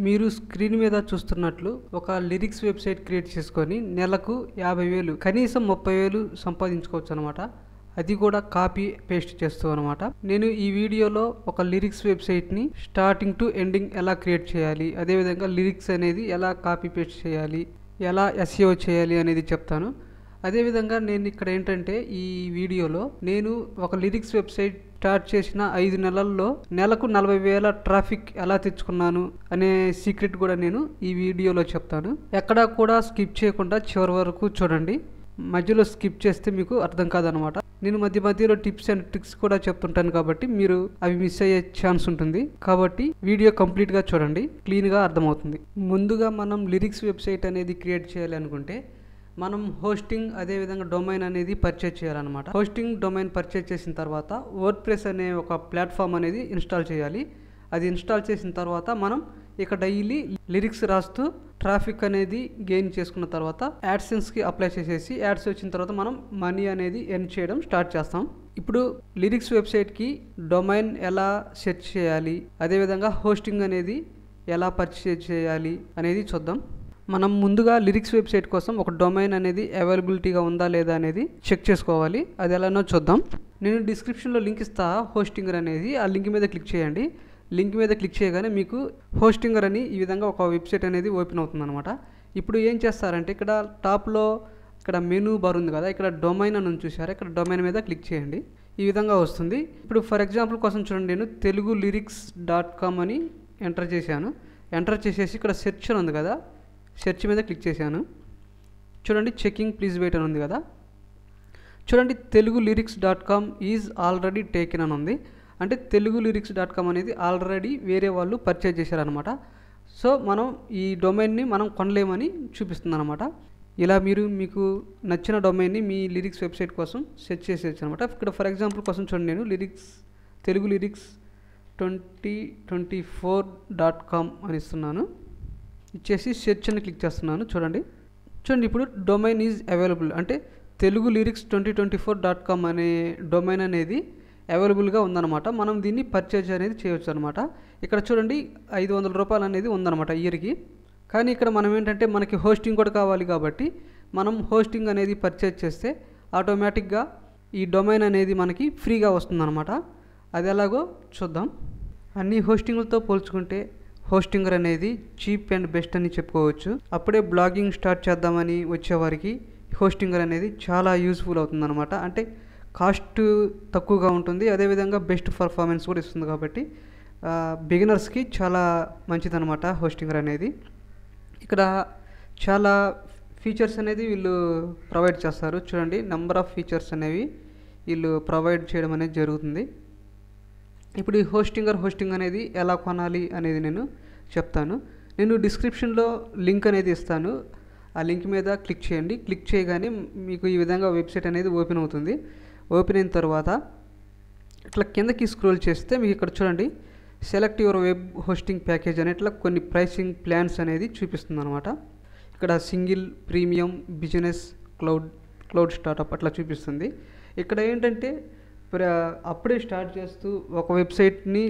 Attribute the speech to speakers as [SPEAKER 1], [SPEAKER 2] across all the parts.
[SPEAKER 1] మీరు స్క్రీన్ మీద చూస్తున్నట్లు ఒక లిరిక్స్ వెబ్సైట్ క్రియేట్ చేసుకొని నెలకు 50,000 కనీసం 30,000 సంపాదించుకోవచ్చు అనమాట. అది కూడా కాపీ పేస్ట్ చేస్తూ అనమాట. నేను ఈ వీడియోలో ఒక లిరిక్స్ వెబ్సైట్ని స్టార్టింగ్ టు ఎండింగ్ ఎలా క్రియేట్ చేయాలి, అదేవిధంగా లిరిక్స్ అనేది ఎలా కాపీ పేస్ట్ చేయాలి, ఎలా SEO చేయాలి అనేది చెప్తాను. అదేవిధంగా నేను ఇక్కడ ఏంటంటే ఈ వీడియోలో నేను ఒక లిరిక్స్ వెబ్సైట్ స్టార్ట్ చేసిన 5 నెలల్లో నెలకు 40,000 ట్రాఫిక్ ఎలా తెచ్చుకున్నాను అనే సీక్రెట్ కూడా నేను ఈ వీడియోలో చెప్తాను. ఎక్కడా కూడా స్కిప్ చేయకుండా చివరి వరకు చూడండి. మధ్యలో స్కిప్ చేస్తే మీకు అర్థం కాదనమాట. నేను మధ్యలో టిప్స్ అండ్ ట్రిక్స్ కూడా చెప్తుంటాను కాబట్టి మీరు అవి మిస్ అయ్యే ఛాన్స్ ఉంటుంది. కాబట్టి వీడియో కంప్లీట్గా చూడండి, క్లీన్గా అర్థమవుతుంది. ముందుగా మనం లిరిక్స్ వెబ్సైట్ అనేది క్రియేట్ చేయాలి అనుకుంటే మనం హోస్టింగ్ అదేవిధంగా డొమైన్ అనేది పర్చేజ్ చేయాలన్నమాట. హోస్టింగ్ డొమైన్ పర్చేజ్ చేసిన తర్వాత వర్డ్ప్రెస్ అనే ఒక ప్లాట్ఫామ్ అనేది ఇన్స్టాల్ చేయాలి. అది ఇన్స్టాల్ చేసిన తర్వాత మనం ఇక డైలీ లిరిక్స్ రాస్తూ ట్రాఫిక్ అనేది గెయిన్ చేసుకున్న తర్వాత యాడ్సెన్స్కి అప్లై చేసేసి యాడ్స్ వచ్చిన తర్వాత మనం మనీ అనేది ఎర్న్ చేయడం స్టార్ట్ చేస్తాం. ఇప్పుడు లిరిక్స్ వెబ్సైట్కి డొమైన్ ఎలా సెర్చ్ చేయాలి, అదేవిధంగా హోస్టింగ్ అనేది ఎలా పర్చేజ్ చేయాలి అనేది చూద్దాం. మనం ముందుగా లిరిక్స్ వెబ్సైట్ కోసం ఒక డొమైన్ అనేది అవైలబిలిటీగా ఉందా లేదా అనేది చెక్ చేసుకోవాలి. అది ఎలానో చూద్దాం. నేను డిస్క్రిప్షన్లో లింక్ ఇస్తా, హోస్టింగర్ అనేది. ఆ లింక్ మీద క్లిక్ చేయండి. లింక్ మీద క్లిక్ చేయగానే మీకు హోస్టింగర్ అని ఈ విధంగా ఒక వెబ్సైట్ అనేది ఓపెన్ అవుతుంది అనమాట. ఇప్పుడు ఏం చేస్తారంటే ఇక్కడ టాప్లో ఇక్కడ మెనూ బార్ ఉంది కదా, ఇక్కడ డొమైన్ అని చూసారా, ఇక్కడ డొమైన్ మీద క్లిక్ చేయండి. ఈ విధంగా వస్తుంది. ఇప్పుడు ఫర్ ఎగ్జాంపుల్ కోసం చూడండి, నేను telugulyrics.com అని ఎంటర్ చేశాను. ఎంటర్ చేసేసి ఇక్కడ సెర్చ్ అని ఉంది కదా, సెర్చ్ మీద క్లిక్ చేశాను. చూడండి చెకింగ్ ప్లీజ్ వెయిట్ అని ఉంది కదా. చూడండి telugulyrics.com ఈజ్ ఆల్రెడీ టేకెన్ అని ఉంది. అంటే telugulyrics.com అనేది ఆల్రెడీ వేరే వాళ్ళు పర్చేజ్ చేశారనమాట. సో మనం ఈ డొమైన్ని మనం కొనలేమని చూపిస్తుంది అనమాట. ఇలా మీకు నచ్చిన డొమైన్ని మీ లిరిక్స్ వెబ్సైట్ కోసం సెర్చ్ చేసేయచ్చు అనమాట. ఇక్కడ ఫర్ ఎగ్జాంపుల్ కోసం చూడండి, నేను telugulyrics2024.com అని ఇస్తున్నాను. ఇచ్చేసి సెర్చ్ అని క్లిక్ చేస్తున్నాను. చూడండి ఇప్పుడు డొమైన్ ఈజ్ అవైలబుల్ అంటే telugulyrics2024.com అనే డొమైన్ అనేది అవైలబుల్గా ఉందన్నమాట. మనం దీన్ని పర్చేజ్ అనేది చేయవచ్చు అనమాట. ఇక్కడ చూడండి 500 రూపాయలు అనేది ఉందన్నమాట ఇయర్కి. కానీ ఇక్కడ మనం ఏంటంటే మనకి హోస్టింగ్ కూడా కావాలి కాబట్టి మనం హోస్టింగ్ అనేది పర్చేజ్ చేస్తే ఆటోమేటిక్గా ఈ డొమైన్ అనేది మనకి ఫ్రీగా వస్తుందన్నమాట. అది ఎలాగో చూద్దాం. అన్ని హోస్టింగ్లతో పోల్చుకుంటే హోస్టింగర్ అనేది చీప్ అండ్ బెస్ట్ అని చెప్పుకోవచ్చు. అప్పుడే బ్లాగింగ్ స్టార్ట్ చేద్దామని వచ్చేవారికి హోస్టింగర్ అనేది చాలా యూస్ఫుల్ అవుతుందన్నమాట. అంటే కాస్ట్ తక్కువగా ఉంటుంది, అదేవిధంగా బెస్ట్ పర్ఫార్మెన్స్ కూడా ఇస్తుంది. కాబట్టి బిగినర్స్కి చాలా మంచిదన్నమాట హోస్టింగర్ అనేది. ఇక్కడ చాలా ఫీచర్స్ అనేది వీళ్ళు ప్రొవైడ్ చేస్తారు. చూడండి నెంబర్ ఆఫ్ ఫీచర్స్ అనేవి వీళ్ళు ప్రొవైడ్ చేయడం అనేది జరుగుతుంది. ఇప్పుడు ఈ హోస్టింగ్ అనేది ఎలా కొనాలి అనేది నేను చెప్తాను. నేను డిస్క్రిప్షన్లో లింక్ అనేది ఇస్తాను. ఆ లింక్ మీద క్లిక్ చేయండి. క్లిక్ చేయగానే మీకు ఈ విధంగా వెబ్సైట్ అనేది ఓపెన్ అవుతుంది. ఓపెన్ అయిన తర్వాత ఇట్లా కిందకి స్క్రోల్ చేస్తే మీకు ఇక్కడ చూడండి select your web hosting package అని ఇట్లా కొన్ని ప్రైసింగ్ ప్లాన్స్ అనేది చూపిస్తుంది అనమాట. ఇక్కడ single, premium, business, cloud startup అట్లా చూపిస్తుంది. ఇక్కడ ఏంటంటే అప్పుడే స్టార్ట్ చేస్తూ ఒక వెబ్సైట్ని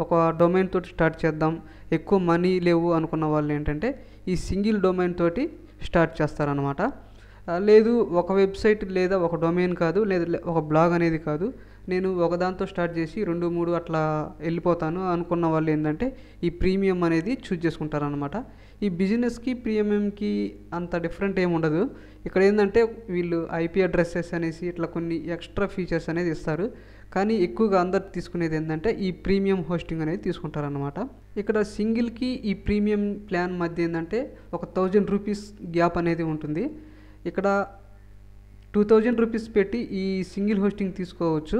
[SPEAKER 1] ఒక డొమైన్ తోటి స్టార్ట్ చేద్దాం, ఎక్కువ మనీ లేవు అనుకున్న వాళ్ళు ఏంటంటే ఈ సింగిల్ డొమైన్ తోటి స్టార్ట్ చేస్తారనమాట. లేదు ఒక వెబ్సైట్ లేదా ఒక డొమైన్ కాదు, లేదా ఒక బ్లాగ్ అనేది కాదు, నేను ఒకదాంతో స్టార్ట్ చేసి 2-3 అట్లా వెళ్ళిపోతాను అనుకున్న వాళ్ళు ఏంటంటే ఈ ప్రీమియం అనేది చూజ్ చేసుకుంటారనమాట. ఈ బిజినెస్కి ప్రీమియంకి అంత డిఫరెంట్ ఏమి ఉండదు. ఇక్కడ ఏంటంటే వీళ్ళు IP అడ్రసెస్ అనేసి ఇట్లా కొన్ని ఎక్స్ట్రా ఫీచర్స్ అనేది ఇస్తారు. కానీ ఎక్కువగా అందరు తీసుకునేది ఏంటంటే ఈ ప్రీమియం హోస్టింగ్ అనేది తీసుకుంటారనమాట. ఇక్కడ సింగిల్కి ఈ ప్రీమియం ప్లాన్ మధ్య ఏంటంటే ఒక 1000 రూపీస్ గ్యాప్ అనేది ఉంటుంది. ఇక్కడ 2000 రూపీస్ పెట్టి ఈ సింగిల్ హోస్టింగ్ తీసుకోవచ్చు,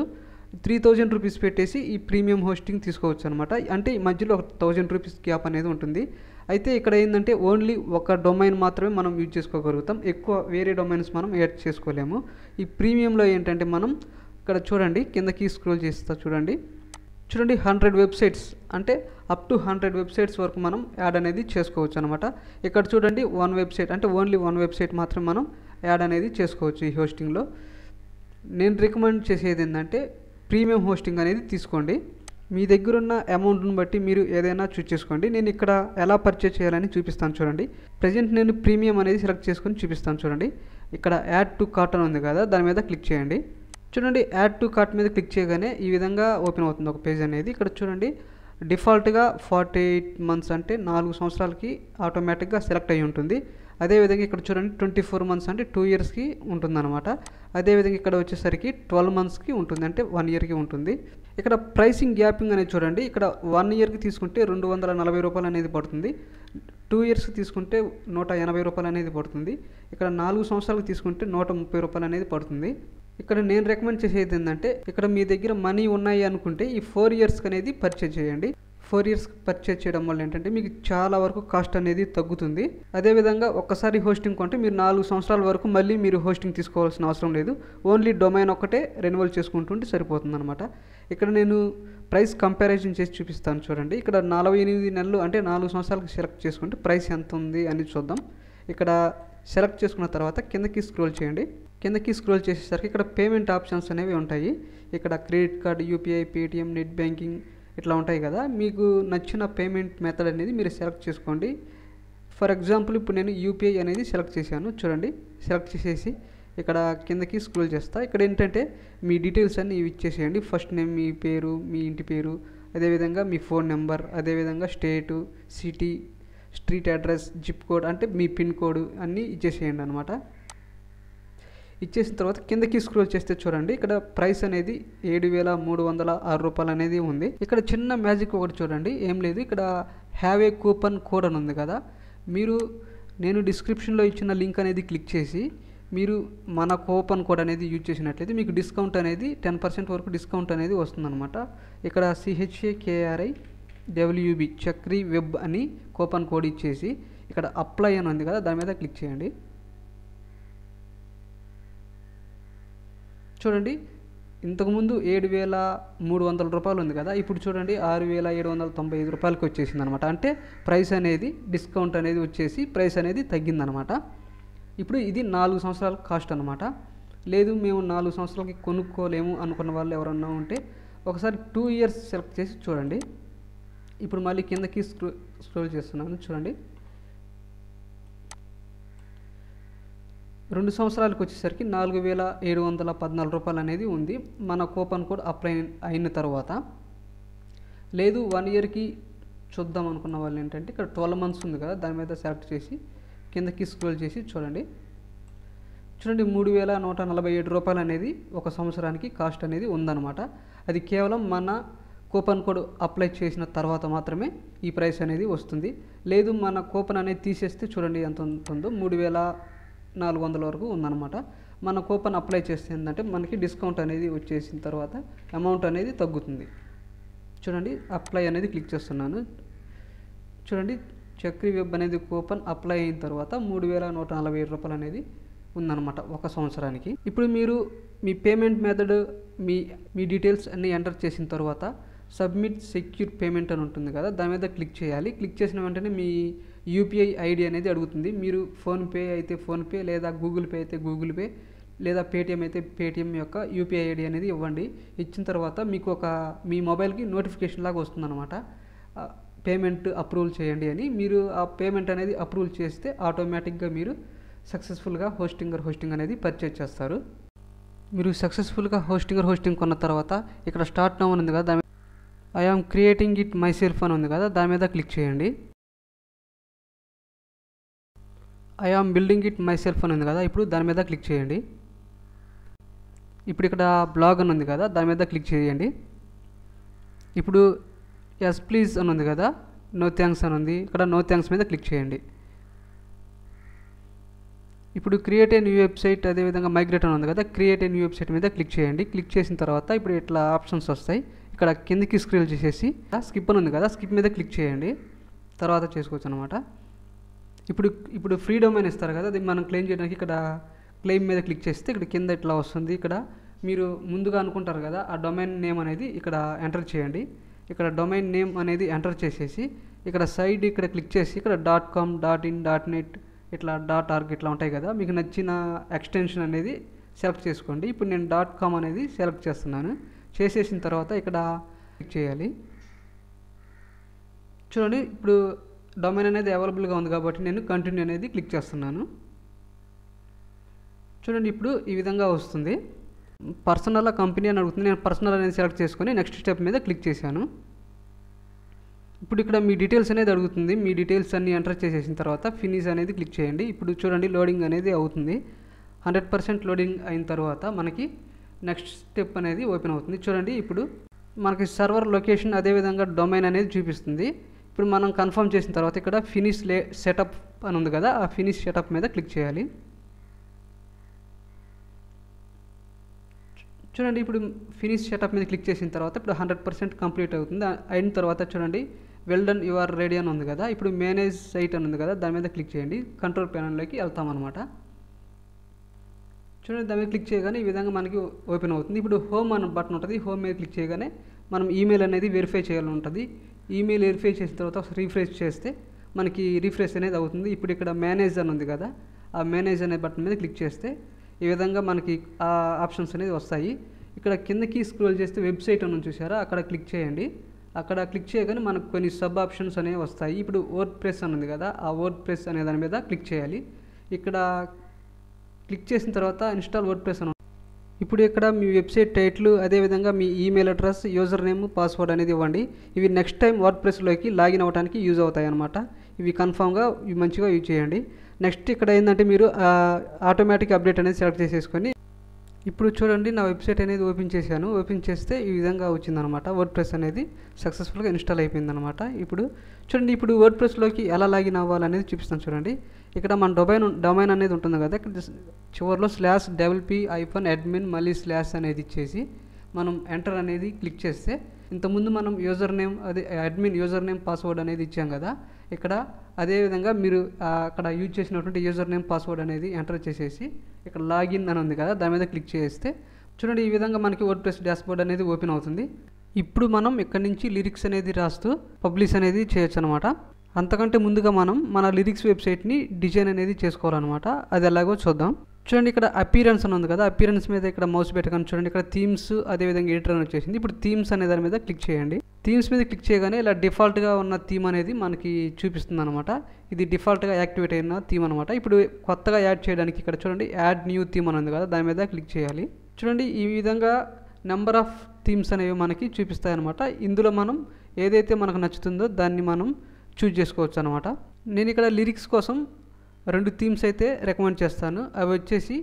[SPEAKER 1] 3000 రూపీస్ పెట్టేసి ఈ ప్రీమియం హోస్టింగ్ తీసుకోవచ్చు అనమాట. అంటే ఈ మధ్యలో ఒక 1000 రూపీస్ గ్యాప్ అనేది ఉంటుంది. అయితే ఇక్కడ ఏంటంటే ఓన్లీ ఒక డొమైన్ మాత్రమే మనం యూజ్ చేసుకోగలుగుతాం, ఎక్కువ వేరే డొమైన్స్ మనం యాడ్ చేసుకోలేము. ఈ ప్రీమియంలో ఏంటంటే మనం ఇక్కడ చూడండి కిందకి స్క్రోల్ చేస్తా చూడండి 100 వెబ్సైట్స్ అంటే అప్ టు 100 వెబ్సైట్స్ వరకు మనం యాడ్ అనేది చేసుకోవచ్చు అనమాట. ఇక్కడ చూడండి 1 వెబ్సైట్ అంటే ఓన్లీ 1 వెబ్సైట్ మాత్రం మనం యాడ్ అనేది చేసుకోవచ్చు ఈ హోస్టింగ్లో. నేను రికమెండ్ చేసేది ఏంటంటే ప్రీమియం హోస్టింగ్ అనేది తీసుకోండి. మీ దగ్గర ఉన్న అమౌంట్ని బట్టి మీరు ఏదైనా చూస్ చేసుకోండి. నేను ఇక్కడ ఎలా పర్చేజ్ చేయాలని చూపిస్తాను చూడండి. ప్రజెంట్ నేను ప్రీమియం అనేది సెలెక్ట్ చేసుకొని చూపిస్తాను చూడండి. ఇక్కడ యాడ్ టు కార్ట్ అని ఉంది కదా, దాని మీద క్లిక్ చేయండి. చూడండి, యాడ్ టు కార్ట్ మీద క్లిక్ చేయగానే ఈ విధంగా ఓపెన్ అవుతుంది ఒక పేజ్ అనేది. ఇక్కడ చూడండి, డిఫాల్ట్గా 48 మంత్స్ అంటే 4 సంవత్సరాలకి ఆటోమేటిక్గా సెలెక్ట్ అయ్యి ఉంటుంది. అదేవిధంగా ఇక్కడ చూడండి 24 మంత్స్ అంటే 2 ఇయర్స్కి ఉంటుందన్నమాట. అదేవిధంగా ఇక్కడ వచ్చేసరికి 12 మంత్స్కి ఉంటుంది, అంటే 1 ఇయర్కి ఉంటుంది. ఇక్కడ ప్రైసింగ్ గ్యాపింగ్ అనేది చూడండి, ఇక్కడ 1 ఇయర్కి తీసుకుంటే 240 రూపాయలు అనేది పడుతుంది. 2 ఇయర్స్కి తీసుకుంటే 180 రూపాయలు అనేది పడుతుంది. ఇక్కడ 4 సంవత్సరాలకు తీసుకుంటే 130 రూపాయలు అనేది పడుతుంది. ఇక్కడ నేను రికమెండ్ చేసేది ఏంటంటే, ఇక్కడ మీ దగ్గర మనీ ఉన్నాయి అనుకుంటే ఈ 4 ఇయర్స్కి అనేది పర్చేజ్ చేయండి. 4 ఇయర్స్ పర్చేజ్ చేయడం వల్ల ఏంటంటే మీకు చాలా వరకు కాస్ట్ అనేది తగ్గుతుంది. అదేవిధంగా ఒక్కసారి హోస్టింగ్ కొంటే మీరు 4 సంవత్సరాల వరకు మళ్ళీ మీరు హోస్టింగ్ తీసుకోవాల్సిన అవసరం లేదు. ఓన్లీ డొమైన్ ఒక్కటే రెన్యువల్ చేసుకుంటుంటే సరిపోతుంది అనమాట. ఇక్కడ నేను ప్రైస్ కంపారిజన్ చేసి చూపిస్తాను చూడండి. ఇక్కడ 48 నెలలు అంటే 4 సంవత్సరాలకు సెలెక్ట్ చేసుకుంటే ప్రైస్ ఎంత ఉంది అని చూద్దాం. ఇక్కడ సెలెక్ట్ చేసుకున్న తర్వాత కిందకి స్క్రోల్ చేయండి. కిందకి స్క్రోల్ చేసేసరికి ఇక్కడ పేమెంట్ ఆప్షన్స్ అనేవి ఉంటాయి. ఇక్కడ credit card, UPI, Paytm, net banking ఇట్లా ఉంటాయి కదా. మీకు నచ్చిన పేమెంట్ మెథడ్ అనేది మీరు సెలెక్ట్ చేసుకోండి. ఫర్ ఎగ్జాంపుల్ ఇప్పుడు నేను యూపీఐ అనేది సెలెక్ట్ చేశాను చూడండి. సెలెక్ట్ చేసేసి ఇక్కడ కిందకి స్క్రోల్ చేస్తా. ఇక్కడ ఏంటంటే మీ డీటెయిల్స్ అన్నీ ఇవి ఇచ్చేసేయండి. ఫస్ట్ నేమ్, మీ పేరు, మీ ఇంటి పేరు, అదేవిధంగా మీ ఫోన్ నెంబర్, అదేవిధంగా state, city, street address, zip code అంటే మీ పిన్ కోడ్ అన్నీ ఇచ్చేసేయండి అనమాట. ఇచ్చేసిన తర్వాత కిందకి స్క్రోల్ చేస్తే చూడండి, ఇక్కడ ప్రైస్ అనేది 7,306 రూపాయలు అనేది ఉంది. ఇక్కడ చిన్న మ్యాజిక్ ఒకటి చూడండి, ఏం లేదు, ఇక్కడ హ్యావ్ ఏ కూపన్ కోడ్ అని ఉంది కదా. నేను డిస్క్రిప్షన్లో ఇచ్చిన లింక్ అనేది క్లిక్ చేసి మీరు మన కూపన్ కోడ్ అనేది యూజ్ చేసినట్లయితే మీకు డిస్కౌంట్ అనేది 10% వరకు డిస్కౌంట్ అనేది వస్తుందన్నమాట. ఇక్కడ CHAKRIWB చక్రీ వెబ్ అని కూపన్ కోడ్ ఇచ్చేసి ఇక్కడ అప్లై అని ఉంది కదా, దాని మీద క్లిక్ చేయండి. చూడండి, ఇంతకుముందు 7,300 రూపాయలు ఉంది కదా, ఇప్పుడు చూడండి 6,795 రూపాయలకి వచ్చేసింది అనమాట. అంటే ప్రైస్ అనేది డిస్కౌంట్ అనేది వచ్చేసి ప్రైస్ అనేది తగ్గిందనమాట. ఇప్పుడు ఇది 4 సంవత్సరాల కాస్ట్ అనమాట. లేదు మేము 4 సంవత్సరాలకి కొనుక్కోలేము అనుకున్న వాళ్ళు ఎవరన్నా ఉంటే ఒకసారి 2 ఇయర్స్ సెలెక్ట్ చేసి చూడండి. ఇప్పుడు మళ్ళీ కిందకి స్క్రోల్ చేస్తున్నాను చూడండి. 2 సంవత్సరాలకు వచ్చేసరికి 4,714 రూపాయలు అనేది ఉంది మన కూపన్ కోడ్ అప్లై అయిన తర్వాత. లేదు 1 ఇయర్కి చూద్దాం అనుకున్న వాళ్ళు ఏంటంటే ఇక్కడ 12 మంత్స్ ఉంది కదా, దాని మీద సెలెక్ట్ చేసి కిందకి స్క్రోల్ చేసి చూడండి. 3,147 రూపాయలు అనేది ఒక సంవత్సరానికి కాస్ట్ అనేది ఉందన్నమాట. అది కేవలం మన కూపన్ కోడ్ అప్లై చేసిన తర్వాత మాత్రమే ఈ ప్రైస్ అనేది వస్తుంది. లేదు మన కూపన్ అనేది తీసేస్తే చూడండి ఎంత ఉంటుందో, 3,400 వరకు ఉందన్నమాట. మన కూపన్ అప్లై చేస్తే ఏంటంటే మనకి డిస్కౌంట్ అనేది వచ్చేసిన తర్వాత అమౌంట్ అనేది తగ్గుతుంది. చూడండి, అప్లై అనేది క్లిక్ చేస్తున్నాను. చూడండి, చక్రీ వెబ్ అనేది కూపన్ అప్లై అయిన తర్వాత 3,147 రూపాయలు అనేది ఉందన్నమాట ఒక సంవత్సరానికి. ఇప్పుడు మీరు మీ పేమెంట్ మెథడ్, మీ డీటెయిల్స్ అన్నీ ఎంటర్ చేసిన తర్వాత సబ్మిట్ సెక్యూర్ పేమెంట్ అని ఉంటుంది కదా, దాని మీద క్లిక్ చేయాలి. క్లిక్ చేసిన వెంటనే మీ యూపీఐ ఐడి అనేది అడుగుతుంది. మీరు ఫోన్పే అయితే ఫోన్పే, లేదా గూగుల్ పే అయితే గూగుల్ పే, లేదా పేటిఎం అయితే పేటిఎం యొక్క యూపీఐ ఐడి అనేది ఇవ్వండి. ఇచ్చిన తర్వాత మీకు మీ మొబైల్కి నోటిఫికేషన్ లాగా వస్తుందన్నమాట, పేమెంట్ అప్రూవల్ చేయండి అని. మీరు ఆ పేమెంట్ అనేది అప్రూవల్ చేస్తే ఆటోమేటిక్గా మీరు సక్సెస్ఫుల్గా హోస్టింగ్ అనేది పర్చేజ్ చేస్తారు. మీరు సక్సెస్ఫుల్గా హోస్టింగ్ కొన్న తర్వాత ఇక్కడ స్టార్ట్ నౌ అని ఉంది కదా, I am creating it myself అని ఉంది కదా, దాని మీద క్లిక్ చేయండి. I am building it myself అని ఉంది కదా, ఇప్పుడు దాని మీద క్లిక్ చేయండి. ఇప్పుడు ఇక్కడ బ్లాగ్ అని ఉంది కదా, దాని మీద క్లిక్ చేయండి. ఇప్పుడు ఎస్ ప్లీజ్ అని ఉంది కదా, నో థ్యాంక్స్ అని ఉంది, ఇక్కడ నో థ్యాంక్స్ మీద క్లిక్ చేయండి. ఇప్పుడు క్రియేట్ ఏ న్యూ వెబ్సైట్, అదేవిధంగా మైగ్రేట్ అని ఉంది కదా, క్రియేట్ ఏ న్యూ వెబ్సైట్ మీద క్లిక్ చేయండి. క్లిక్ చేసిన తర్వాత ఇప్పుడు ఇట్లా ఆప్షన్స్ వస్తాయి. ఇక్కడ కిందకి స్క్రోల్ చేసేసి స్కిప్ అని ఉంది కదా, స్కిప్ మీద క్లిక్ చేయండి. తర్వాత చేసుకోవచ్చు అనమాట. ఇప్పుడు ఫ్రీ డొమైన్ ఇస్తారు కదా, అది మనం క్లెయిమ్ చేయడానికి ఇక్కడ క్లెయిమ్ మీద క్లిక్ చేస్తే ఇక్కడ కింద ఇట్లా వస్తుంది. ఇక్కడ మీరు ముందుగా అనుకుంటారు కదా, ఆ డొమైన్ నేమ్ అనేది ఇక్కడ ఎంటర్ చేయండి. ఇక్కడ డొమైన్ నేమ్ అనేది ఎంటర్ చేసేసి ఇక్కడ సైడ్ ఇక్కడ క్లిక్ చేసి ఇక్కడ .com, .in, .net ఇట్లా .org ఇట్లా ఉంటాయి కదా, మీకు నచ్చిన ఎక్స్టెన్షన్ అనేది సెలెక్ట్ చేసుకోండి. ఇప్పుడు నేను .com అనేది సెలెక్ట్ చేస్తున్నాను. చేసేసిన తర్వాత ఇక్కడ క్లిక్ చేయాలి. చూడండి ఇప్పుడు డొమైన్ అనేది అవైలబుల్గా ఉంది కాబట్టి నేను కంటిన్యూ అనేది క్లిక్ చేస్తున్నాను. చూడండి ఇప్పుడు ఈ విధంగా వస్తుంది. పర్సనల్ కంపెనీ అని అడుగుతుంది. నేను పర్సనల్ అనేది సెలెక్ట్ చేసుకొని నెక్స్ట్ స్టెప్ మీద క్లిక్ చేశాను. ఇప్పుడు ఇక్కడ మీ డీటెయిల్స్ అనేది అడుగుతుంది. మీ డీటెయిల్స్ అన్ని ఎంటర్ చేసేసిన తర్వాత ఫినిష్ అనేది క్లిక్ చేయండి. ఇప్పుడు చూడండి లోడింగ్ అనేది అవుతుంది. 100% లోడింగ్ అయిన తర్వాత మనకి నెక్స్ట్ స్టెప్ అనేది ఓపెన్ అవుతుంది. చూడండి ఇప్పుడు మనకి సర్వర్ లొకేషన్ అదేవిధంగా డొమైన్ అనేది చూపిస్తుంది. ఇప్పుడు మనం కన్ఫర్మ్ చేసిన తర్వాత ఇక్కడ ఫినిష్ సెటప్ అని ఉంది కదా, ఆ ఫినిష్ సెటప్ మీద క్లిక్ చేయాలి. చూడండి ఇప్పుడు ఫినిష్ సెటప్ మీద క్లిక్ చేసిన తర్వాత ఇప్పుడు 100% కంప్లీట్ అవుతుంది. అయిన తర్వాత చూడండి well done you are ready అని ఉంది కదా, ఇప్పుడు మేనేజ్ సైట్ అని ఉంది కదా, దాని మీద క్లిక్ చేయండి. కంట్రోల్ ప్యానల్లోకి వెళ్తామన్నమాట. చూడండి దాని మీద క్లిక్ చేయగానే ఈ విధంగా మనకి ఓపెన్ అవుతుంది. ఇప్పుడు హోమ్ అనే బటన్ ఉంటుంది. హోమ్ మీద క్లిక్ చేయగానే మనం ఈమెయిల్ అనేది వెరిఫై చేయాలని ఉంటుంది. ఈమెయిల్ వెరిఫై చేసిన తర్వాత రీఫ్రెష్ చేస్తే మనకి రీఫ్రెష్ అనేది అవుతుంది. ఇప్పుడు ఇక్కడ మేనేజ్ అని ఉంది కదా, ఆ మేనేజ్ అనే బటన్ మీద క్లిక్ చేస్తే ఈ విధంగా మనకి ఆ ఆప్షన్స్ అనేది వస్తాయి. ఇక్కడ కిందకి స్క్రోల్ చేస్తే వెబ్సైట్ అని చూసారా, అక్కడ క్లిక్ చేయండి. అక్కడ క్లిక్ చేయగానే మనకు కొన్ని సబ్ ఆప్షన్స్ అనేవి వస్తాయి. ఇప్పుడు వర్డ్ ప్రెస్ అని ఉంది కదా, ఆ వర్డ్ ప్రెస్ అనే దాని మీద క్లిక్ చేయాలి. ఇక్కడ క్లిక్ చేసిన తర్వాత ఇన్స్టాల్ వర్డ్ ప్రెస్ అని. ఇప్పుడు ఇక్కడ మీ వెబ్సైట్ టైటిల్ అదేవిధంగా మీ email address, user name, password అనేది ఇవ్వండి. ఇవి నెక్స్ట్ టైం వర్డ్ ప్రెస్లోకి లాగిన్ అవ్వడానికి యూజ్ అవుతాయి అన్నమాట. ఇవి కన్ఫామ్గా ఇవి మంచిగా యూజ్ చేయండి. నెక్స్ట్ ఇక్కడ ఏంటంటే మీరు ఆటోమేటిక్ అప్డేట్ అనేది సెలెక్ట్ చేసేసుకొని ఇప్పుడు చూడండి నా వెబ్సైట్ అనేది ఓపెన్ చేశాను. ఓపెన్ చేస్తే ఈ విధంగా వచ్చిందనమాట. వర్డ్ ప్రెస్ అనేది సక్సెస్ఫుల్గా ఇన్స్టాల్ అయిపోయిందనమాట. ఇప్పుడు చూడండి ఇప్పుడు వర్డ్ ప్రెస్లోకి ఎలా లాగిన్ అవ్వాలనేది చూపిస్తాను. చూడండి ఇక్కడ మన డొమైన్ అనేది ఉంటుంది కదా, ఇక్కడ చివరిలో /wp-admin మళ్ళీ స్లాష్ అనేది ఇచ్చేసి మనం ఎంటర్ అనేది క్లిక్ చేస్తే ఇంతకుముందు మనం యూజర్ నేమ్ అదే అడ్మిన్ యూజర్ నేమ్ పాస్వర్డ్ అనేది ఇచ్చాం కదా, ఇక్కడ అదేవిధంగా మీరు అక్కడ యూజ్ చేసినటువంటి యూజర్ నేమ్ పాస్వర్డ్ అనేది ఎంటర్ చేసేసి ఇక్కడ లాగిన్ అని ఉంది కదా, దాని మీద క్లిక్ చేస్తే చూడండి ఈ విధంగా మనకి వర్డ్ ప్రెస్ డాష్బోర్డ్ అనేది ఓపెన్ అవుతుంది. ఇప్పుడు మనం ఇక్కడ నుంచి లిరిక్స్ అనేది రాస్తూ పబ్లిష్ అనేది చేయొచ్చు అనమాట. అంతకంటే ముందుగా మనం మన లిరిక్స్ వెబ్సైట్ని డిజైన్ అనేది చేసుకోవాలన్నమాట. అది ఎలాగో చూద్దాం. చూడండి ఇక్కడ అపీరెన్స్ అని ఉంది కదా, అపీరెన్స్ మీద ఇక్కడ మౌస్ పెట్టగానే చూడండి ఇక్కడ థీమ్స్ అదేవిధంగా ఎడిటర్ అని వచ్చేసింది. ఇప్పుడు థీమ్స్ అనే దాని మీద క్లిక్ చేయండి. థీమ్స్ మీద క్లిక్ చేయగానే ఇలా డిఫాల్ట్గా ఉన్న థీమ్ అనేది మనకి చూపిస్తుంది అనమాట. ఇది డిఫాల్ట్గా యాక్టివేట్ అయిన థీమ్ అనమాట. ఇప్పుడు కొత్తగా యాడ్ చేయడానికి ఇక్కడ చూడండి యాడ్ న్యూ థీమ్ అని ఉంది కదా, దాని మీద క్లిక్ చేయాలి. చూడండి ఈ విధంగా నెంబర్ ఆఫ్ థీమ్స్ అనేవి మనకి చూపిస్తాయి అనమాట. ఇందులో మనం ఏదైతే మనకు నచ్చుతుందో దాన్ని మనం చూజ్ చేసుకోవచ్చు అనమాట. నేను ఇక్కడ లిరిక్స్ కోసం 2 థీమ్స్ అయితే రికమెండ్ చేస్తాను. అవి వచ్చేసి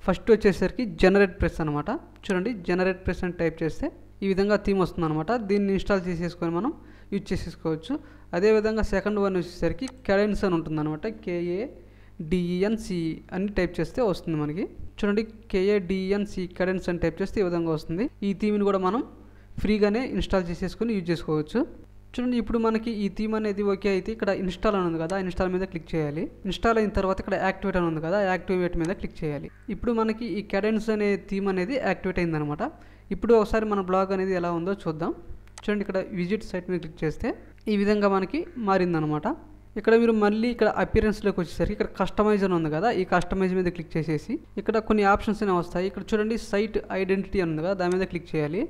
[SPEAKER 1] ఫస్ట్ వచ్చేసరికి జనరేట్ ప్రెస్ అనమాట. చూడండి జనరేట్ ప్రెస్ అని టైప్ చేస్తే ఈ విధంగా థీమ్ వస్తుంది అనమాట. దీన్ని ఇన్స్టాల్ చేసేసుకొని మనం యూజ్ చేసేసుకోవచ్చు. అదేవిధంగా సెకండ్ వన్ వచ్చేసరికి కెడెన్స్ అని ఉంటుంది అనమాట. KADENC అని టైప్ చేస్తే వస్తుంది మనకి. చూడండి KADENC కెడెన్స్ అని టైప్ చేస్తే ఈ విధంగా వస్తుంది. ఈ థీమ్ని కూడా మనం ఫ్రీగానే ఇన్స్టాల్ చేసేసుకొని యూజ్ చేసుకోవచ్చు. చూడండి ఇప్పుడు మనకి ఈ థీమ్ అనేది ఓకే అయితే ఇక్కడ ఇన్స్టాల్ అని ఉంది కదా, ఇన్స్టాల్ మీద క్లిక్ చేయాలి. ఇన్స్టాల్ అయిన తర్వాత ఇక్కడ యాక్టివేట్ అని ఉంది కదా, యాక్టివేట్ మీద క్లిక్ చేయాలి. ఇప్పుడు మనకి ఈ కెడెన్స్ అనే థీమ్ అనేది యాక్టివేట్ అయిందనమాట. ఇప్పుడు ఒకసారి మన బ్లాగ్ అనేది ఎలా ఉందో చూద్దాం. చూడండి ఇక్కడ విజిట్ సైట్ మీద క్లిక్ చేస్తే ఈ విధంగా మనకి మారిందనమాట. ఇక్కడ మీరు మళ్ళీ ఇక్కడ అపిరెన్స్లోకి వచ్చేసరికి ఇక్కడ కస్టమైజ్ అని ఉంది కదా, ఈ కస్టమైజ్ మీద క్లిక్ చేసేసి ఇక్కడ కొన్ని ఆప్షన్స్ అనేవి వస్తాయి. ఇక్కడ చూడండి సైట్ ఐడెంటిటీ అని ఉంది కదా, దాని మీద క్లిక్ చేయాలి.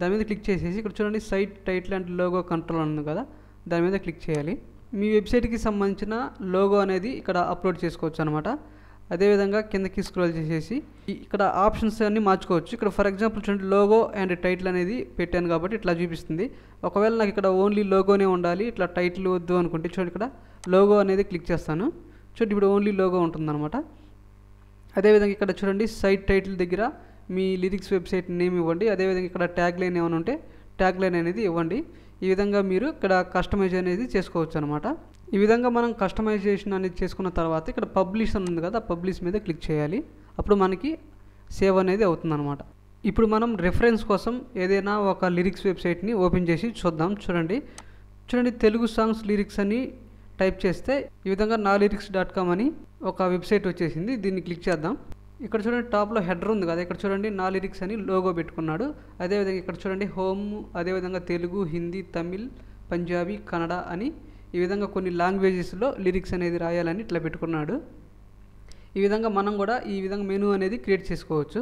[SPEAKER 1] దాని మీద క్లిక్ చేసేసి ఇక్కడ చూడండి site title and logo control ఉంది కదా, దాని మీద క్లిక్ చేయాలి. మీ వెబ్సైట్కి సంబంధించిన లోగో అనేది ఇక్కడ అప్లోడ్ చేసుకోవచ్చు అనమాట. అదేవిధంగా కిందకి స్క్రోల్ చేసేసి ఇక్కడ ఆప్షన్స్ అన్నీ మార్చుకోవచ్చు. ఇక్కడ ఫర్ ఎగ్జాంపుల్ చూడండి లోగో అండ్ టైటిల్ అనేది పెట్టాను కాబట్టి ఇట్లా చూపిస్తుంది. ఒకవేళ నాకు ఇక్కడ ఓన్లీ లోగోనే ఉండాలి, ఇట్లా టైటిల్ వద్దు అనుకుంటే చూడండి ఇక్కడ లోగో అనేది క్లిక్ చేస్తాను. చూడండి ఇప్పుడు ఓన్లీ లోగో ఉంటుందన్నమాట. అదేవిధంగా ఇక్కడ చూడండి సైట్ టైటిల్ దగ్గర మీ లిరిక్స్ వెబ్సైట్ నేమ్ ఇవ్వండి. అదేవిధంగా ఇక్కడ ట్యాగ్ లైన్ ఏమైనా ఉంటే ట్యాగ్ లైన్ అనేది ఇవ్వండి. ఈ విధంగా మీరు ఇక్కడ కస్టమైజ్ అనేది చేసుకోవచ్చు అనమాట. ఈ విధంగా మనం కస్టమైజేషన్ అనేది చేసుకున్న తర్వాత ఇక్కడ పబ్లిష్ అని ఉంది కదా, పబ్లిష్ మీద క్లిక్ చేయాలి. అప్పుడు మనకి సేవ్ అనేది అవుతుందన్నమాట. ఇప్పుడు మనం రెఫరెన్స్ కోసం ఏదైనా ఒక లిరిక్స్ వెబ్సైట్ని ఓపెన్ చేసి చూద్దాం. చూడండి తెలుగు సాంగ్స్ లిరిక్స్ అని టైప్ చేస్తే ఈ విధంగా nalyrics.com అని ఒక వెబ్సైట్ వచ్చేసింది. దీన్ని క్లిక్ చేద్దాం. ఇక్కడ చూడండి టాప్లో హెడర్ ఉంది కదా, ఇక్కడ చూడండి nalyrics అని లోగో పెట్టుకున్నాడు. అదేవిధంగా ఇక్కడ చూడండి హోమ్, అదేవిధంగా తెలుగు, హిందీ, తమిళ్, పంజాబీ, కన్నడ అని ఈ విధంగా కొన్ని లాంగ్వేజెస్లో లిరిక్స్ అనేది రాయాలని ఇట్లా పెట్టుకున్నాడు. ఈ విధంగా మనం కూడా ఈ విధంగా మెనూ అనేది క్రియేట్ చేసుకోవచ్చు.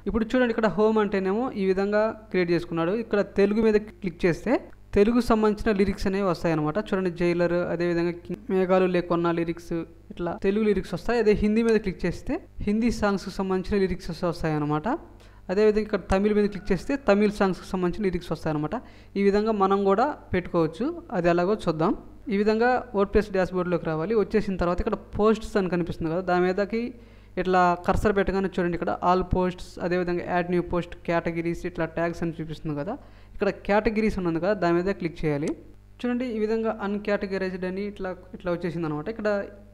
[SPEAKER 1] ఇప్పుడు చూడండి ఇక్కడ హోమ్ అంటేనేమో ఈ విధంగా క్రియేట్ చేసుకున్నాడు. ఇక్కడ తెలుగు మీద క్లిక్ చేస్తే తెలుగు సంబంధించిన లిరిక్స్ అనేవి వస్తాయి అనమాట. చూడండి జైలర్, అదేవిధంగా మేఘాలు లేకొన్న లిరిక్స్, ఇట్లా తెలుగు లిరిక్స్ వస్తాయి. అదే హిందీ మీద క్లిక్ చేస్తే హిందీ సాంగ్స్కి సంబంధించిన లిరిక్స్ వస్తాయి అనమాట. అదేవిధంగా ఇక్కడ తమిళ్ మీద క్లిక్ చేస్తే తమిళ్ సాంగ్స్కి సంబంధించిన లిరిక్స్ వస్తాయన్నమాట. ఈ విధంగా మనం కూడా పెట్టుకోవచ్చు. అది ఎలాగో చూద్దాం. ఈ విధంగా వర్డ్ప్రెస్ డాష్బోర్డ్లోకి రావాలి. వచ్చేసిన తర్వాత ఇక్కడ పోస్ట్స్ అని కనిపిస్తుంది కదా, దాని మీదకి ఇట్లా కర్సర్ పెట్టగానే చూడండి ఇక్కడ ఆల్ పోస్ట్స్, అదేవిధంగా యాడ్ న్యూ పోస్ట్, కేటగిరీస్, ఇట్లా ట్యాగ్స్ అని చూపిస్తుంది కదా. ఇక్కడ కేటగిరీస్ ఉన్నది కదా, దాని మీద క్లిక్ చేయాలి. చూడండి ఈ విధంగా అన్కేటగరైజ్డ్ అని ఇట్లా వచ్చేసింది అనమాట. ఇక్కడ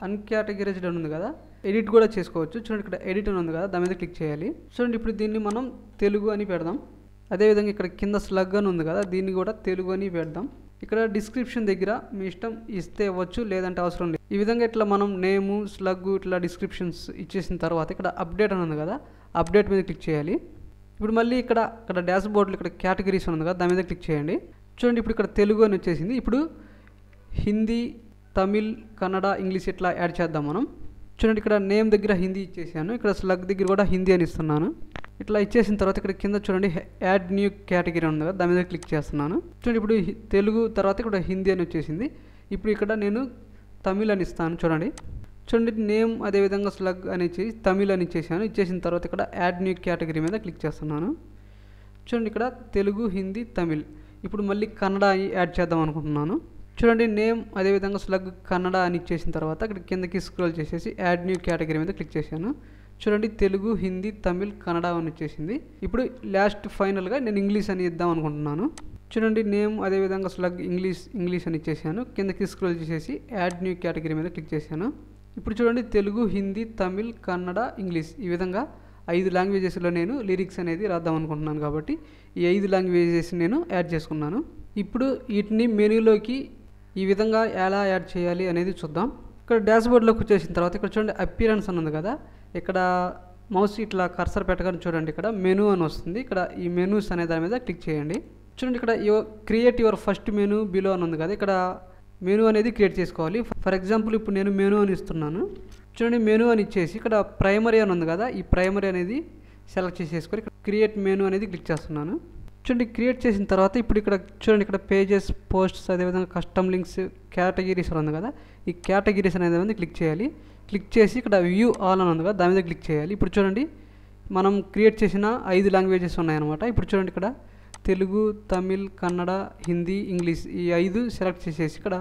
[SPEAKER 1] అన్కేటగరైజ్డ్ అని ఉంది కదా, ఎడిట్ కూడా చేసుకోవచ్చు. చూడండి ఇక్కడ ఎడిట్ అని ఉంది కదా, దాని మీద క్లిక్ చేయాలి. చూడండి ఇప్పుడు దీన్ని మనం తెలుగు అని పెడదాం. అదేవిధంగా ఇక్కడ కింద స్లగ్ అని ఉంది కదా, దీన్ని కూడా తెలుగు అని పెడదాం. ఇక్కడ డిస్క్రిప్షన్ దగ్గర మీ ఇష్టం, ఇస్తే ఇవ్వచ్చు, లేదంటే అవసరం లేదు. ఈ విధంగా ఇట్లా మనం నేము, స్లగ్, ఇట్లా డిస్క్రిప్షన్స్ ఇచ్చేసిన తర్వాత ఇక్కడ అప్డేట్ అని ఉంది కదా, అప్డేట్ మీద క్లిక్ చేయాలి. ఇప్పుడు మళ్ళీ ఇక్కడ డాష్బోర్డ్లో ఇక్కడ కేటగిరీస్ ఉంది కదా, దాని మీద క్లిక్ చేయండి. చూడండి ఇప్పుడు ఇక్కడ తెలుగు అని వచ్చేసింది. ఇప్పుడు హిందీ, తమిళ్, కన్నడ, ఇంగ్లీష్ ఇట్లా యాడ్ చేద్దాం మనం. చూడండి ఇక్కడ నేమ్ దగ్గర హిందీ ఇచ్చేసాను, ఇక్కడ స్లగ్ దగ్గర కూడా హిందీ అని ఇస్తున్నాను. ఇట్లా ఇచ్చేసిన తర్వాత ఇక్కడ కింద చూడండి యాడ్ న్యూ కేటగిరీ ఉంది కదా, దాని మీద క్లిక్ చేస్తున్నాను. చూడండి ఇప్పుడు తెలుగు తర్వాత ఇక్కడ హిందీ అని వచ్చేసింది. ఇప్పుడు ఇక్కడ నేను తమిళ్ అని ఇస్తాను. చూడండి నేమ్, అదేవిధంగా స్లగ్ అని ఇచ్చేసి తమిళ్ అని ఇచ్చేసాను. ఇచ్చేసిన తర్వాత ఇక్కడ యాడ్ న్యూ కేటగిరీ మీద క్లిక్ చేస్తున్నాను. చూడండి ఇక్కడ తెలుగు, హిందీ, తమిళ్. ఇప్పుడు మళ్ళీ కన్నడ యాడ్ చేద్దాం అనుకుంటున్నాను. చూడండి నేమ్, అదేవిధంగా స్లగ్, కన్నడ అని ఇచ్చేసిన తర్వాత ఇక్కడ కిందకి స్క్రోల్ చేసేసి యాడ్ న్యూ కేటగిరీ మీద క్లిక్ చేశాను. చూడండి తెలుగు, హిందీ, తమిళ్, కన్నడ అని వచ్చేసింది. ఇప్పుడు లాస్ట్ ఫైనల్గా నేను ఇంగ్లీష్ అని ఇద్దాం అనుకుంటున్నాను. చూడండి నేమ్, అదేవిధంగా స్లగ్, ఇంగ్లీష్ అని ఇచ్చేసాను. కిందకి స్క్రోల్ చేసేసి యాడ్ న్యూ కేటగిరీ మీద క్లిక్ చేశాను. ఇప్పుడు చూడండి తెలుగు, హిందీ, తమిళ్, కన్నడ, ఇంగ్లీష్, ఈ విధంగా 5 లాంగ్వేజెస్లో నేను లిరిక్స్ అనేది రాద్దాం అనుకుంటున్నాను. కాబట్టి ఈ 5 లాంగ్వేజెస్ నేను యాడ్ చేసుకున్నాను. ఇప్పుడు వీటిని మెనూలోకి ఈ విధంగా ఎలా యాడ్ చేయాలి అనేది చూద్దాం. ఇక్కడ డాష్బోర్డ్లోకి వచ్చేసిన తర్వాత ఇక్కడ చూడండి అపియరెన్స్ అని ఉంది కదా, ఇక్కడ మౌస్ ఇట్లా కర్సర్ పెట్టగానే చూడండి ఇక్కడ మెనూ అని వస్తుంది. ఇక్కడ ఈ మెనూస్ అనే దాని మీద క్లిక్ చేయండి. చూడండి ఇక్కడ create your first menu below అని ఉంది కదా, ఇక్కడ మెనూ అనేది క్రియేట్ చేసుకోవాలి. ఫర్ ఎగ్జాంపుల్ ఇప్పుడు నేను మెనూ అని ఇస్తున్నాను. చూడండి మెనూ అని ఇచ్చేసి ఇక్కడ ప్రైమరీ అని ఉంది కదా, ఈ ప్రైమరీ అనేది సెలెక్ట్ చేసేసుకొని ఇక్కడ క్రియేట్ మెనూ అనేది క్లిక్ చేస్తున్నాను. చూడండి క్రియేట్ చేసిన తర్వాత ఇప్పుడు ఇక్కడ చూడండి ఇక్కడ పేజెస్, పోస్ట్స్, అదేవిధంగా కస్టమ్ లింక్స్, కేటగిరీస్ ఉంది కదా, ఈ కేటగిరీస్ అనేది క్లిక్ చేయాలి. క్లిక్ చేసి ఇక్కడ వ్యూ ఆల్ అని ఉంది కదా, దాని మీద క్లిక్ చేయాలి. ఇప్పుడు చూడండి మనం క్రియేట్ చేసిన 5 లాంగ్వేజెస్ ఉన్నాయన్నమాట. ఇప్పుడు చూడండి ఇక్కడ తెలుగు, తమిళ్, కన్నడ, హిందీ, ఇంగ్లీష్, ఈ 5 సెలెక్ట్ చేసేసి ఇక్కడ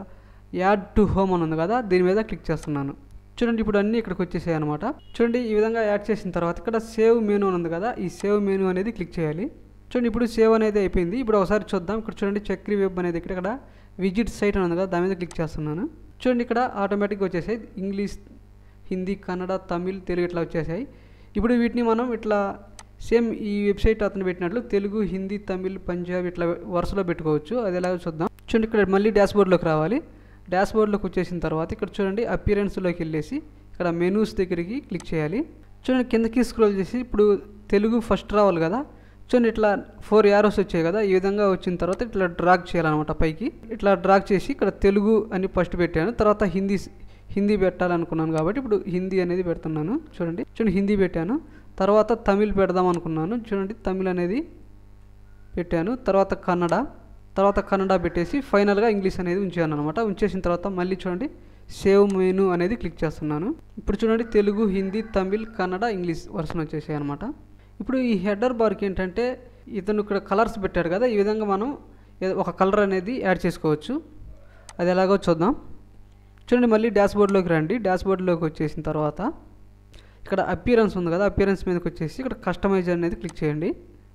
[SPEAKER 1] యాడ్ టు హోమ్ అని ఉంది కదా, దీని మీద క్లిక్ చేస్తున్నాను. చూడండి ఇప్పుడు అన్నీ ఇక్కడికి వచ్చేసాయి అనమాట. చూడండి ఈ విధంగా యాడ్ చేసిన తర్వాత ఇక్కడ సేవ్ మెనూ అని ఉంది కదా, ఈ సేవ్ మెనూ అనేది క్లిక్ చేయాలి. చూడండి ఇప్పుడు సేవ్ అనేది అయిపోయింది. ఇప్పుడు ఒకసారి చూద్దాం. ఇక్కడ చూడండి చక్రీ వెబ్ అనేది ఇక్కడ విజిట్ సైట్ అని ఉంది కదా, దాని మీద క్లిక్ చేస్తున్నాను. చూడండి ఇక్కడ ఆటోమేటిక్గా వచ్చేసాయి ఇంగ్లీష్, హిందీ, కన్నడ, తమిళ్, తెలుగు ఇట్లా వచ్చేసాయి. ఇప్పుడు వీటిని మనం ఇట్లా సేమ్ ఈ వెబ్సైట్ అతను పెట్టినట్లు తెలుగు, హిందీ, తమిళ్, పంజాబ్ ఇట్లా వరుసలో పెట్టుకోవచ్చు. అది ఎలాగో చూద్దాం. చూడండి ఇక్కడ మళ్ళీ డాష్బోర్డ్లోకి రావాలి. డాష్బోర్డ్లోకి వచ్చేసిన తర్వాత ఇక్కడ చూడండి అపియరెన్స్లోకి వెళ్ళేసి ఇక్కడ మెనూస్ దగ్గరికి క్లిక్ చేయాలి. చూడండి కిందకి స్క్రోల్ చేసి ఇప్పుడు తెలుగు ఫస్ట్ రావాలి కదా, చూడండి ఇట్లా 4 యారోస్ వచ్చాయి కదా, ఈ విధంగా వచ్చిన తర్వాత ఇట్లా డ్రాగ్ చేయాలన్నమాట పైకి. ఇట్లా డ్రాగ్ చేసి ఇక్కడ తెలుగు అని ఫస్ట్ పెట్టాను, తర్వాత హిందీ పెట్టాలనుకున్నాను కాబట్టి ఇప్పుడు హిందీ అనేది పెడుతున్నాను. చూడండి హిందీ పెట్టాను, తర్వాత తమిళ్ పెడదాం అనుకున్నాను. చూడండి తమిళ్ అనేది పెట్టాను, తర్వాత కన్నడ పెట్టేసి ఫైనల్గా ఇంగ్లీష్ అనేది ఉంచాను అనమాట. ఉంచేసిన తర్వాత మళ్ళీ చూడండి సేవ్ మెనూ అనేది క్లిక్ చేస్తున్నాను. ఇప్పుడు చూడండి తెలుగు, హిందీ, తమిళ్, కన్నడ, ఇంగ్లీష్ వర్షన్ వచ్చేసాయి అనమాట. ఇప్పుడు ఈ హెడర్ బార్కి ఏంటంటే ఇతను ఇక్కడ కలర్స్ పెట్టాడు కదా, ఈ విధంగా మనం ఒక కలర్ అనేది యాడ్ చేసుకోవచ్చు. అది ఎలాగో చూద్దాం. చూడండి మళ్ళీ డాష్బోర్డ్లోకి రండి. డాష్బోర్డ్లోకి వచ్చేసిన తర్వాత ఇక్కడ అపియరెన్స్ ఉంది కదా, అపియరెన్స్ మీదకి వచ్చేసి ఇక్కడ కస్టమైజ్ అనేది క్లిక్ చేయండి.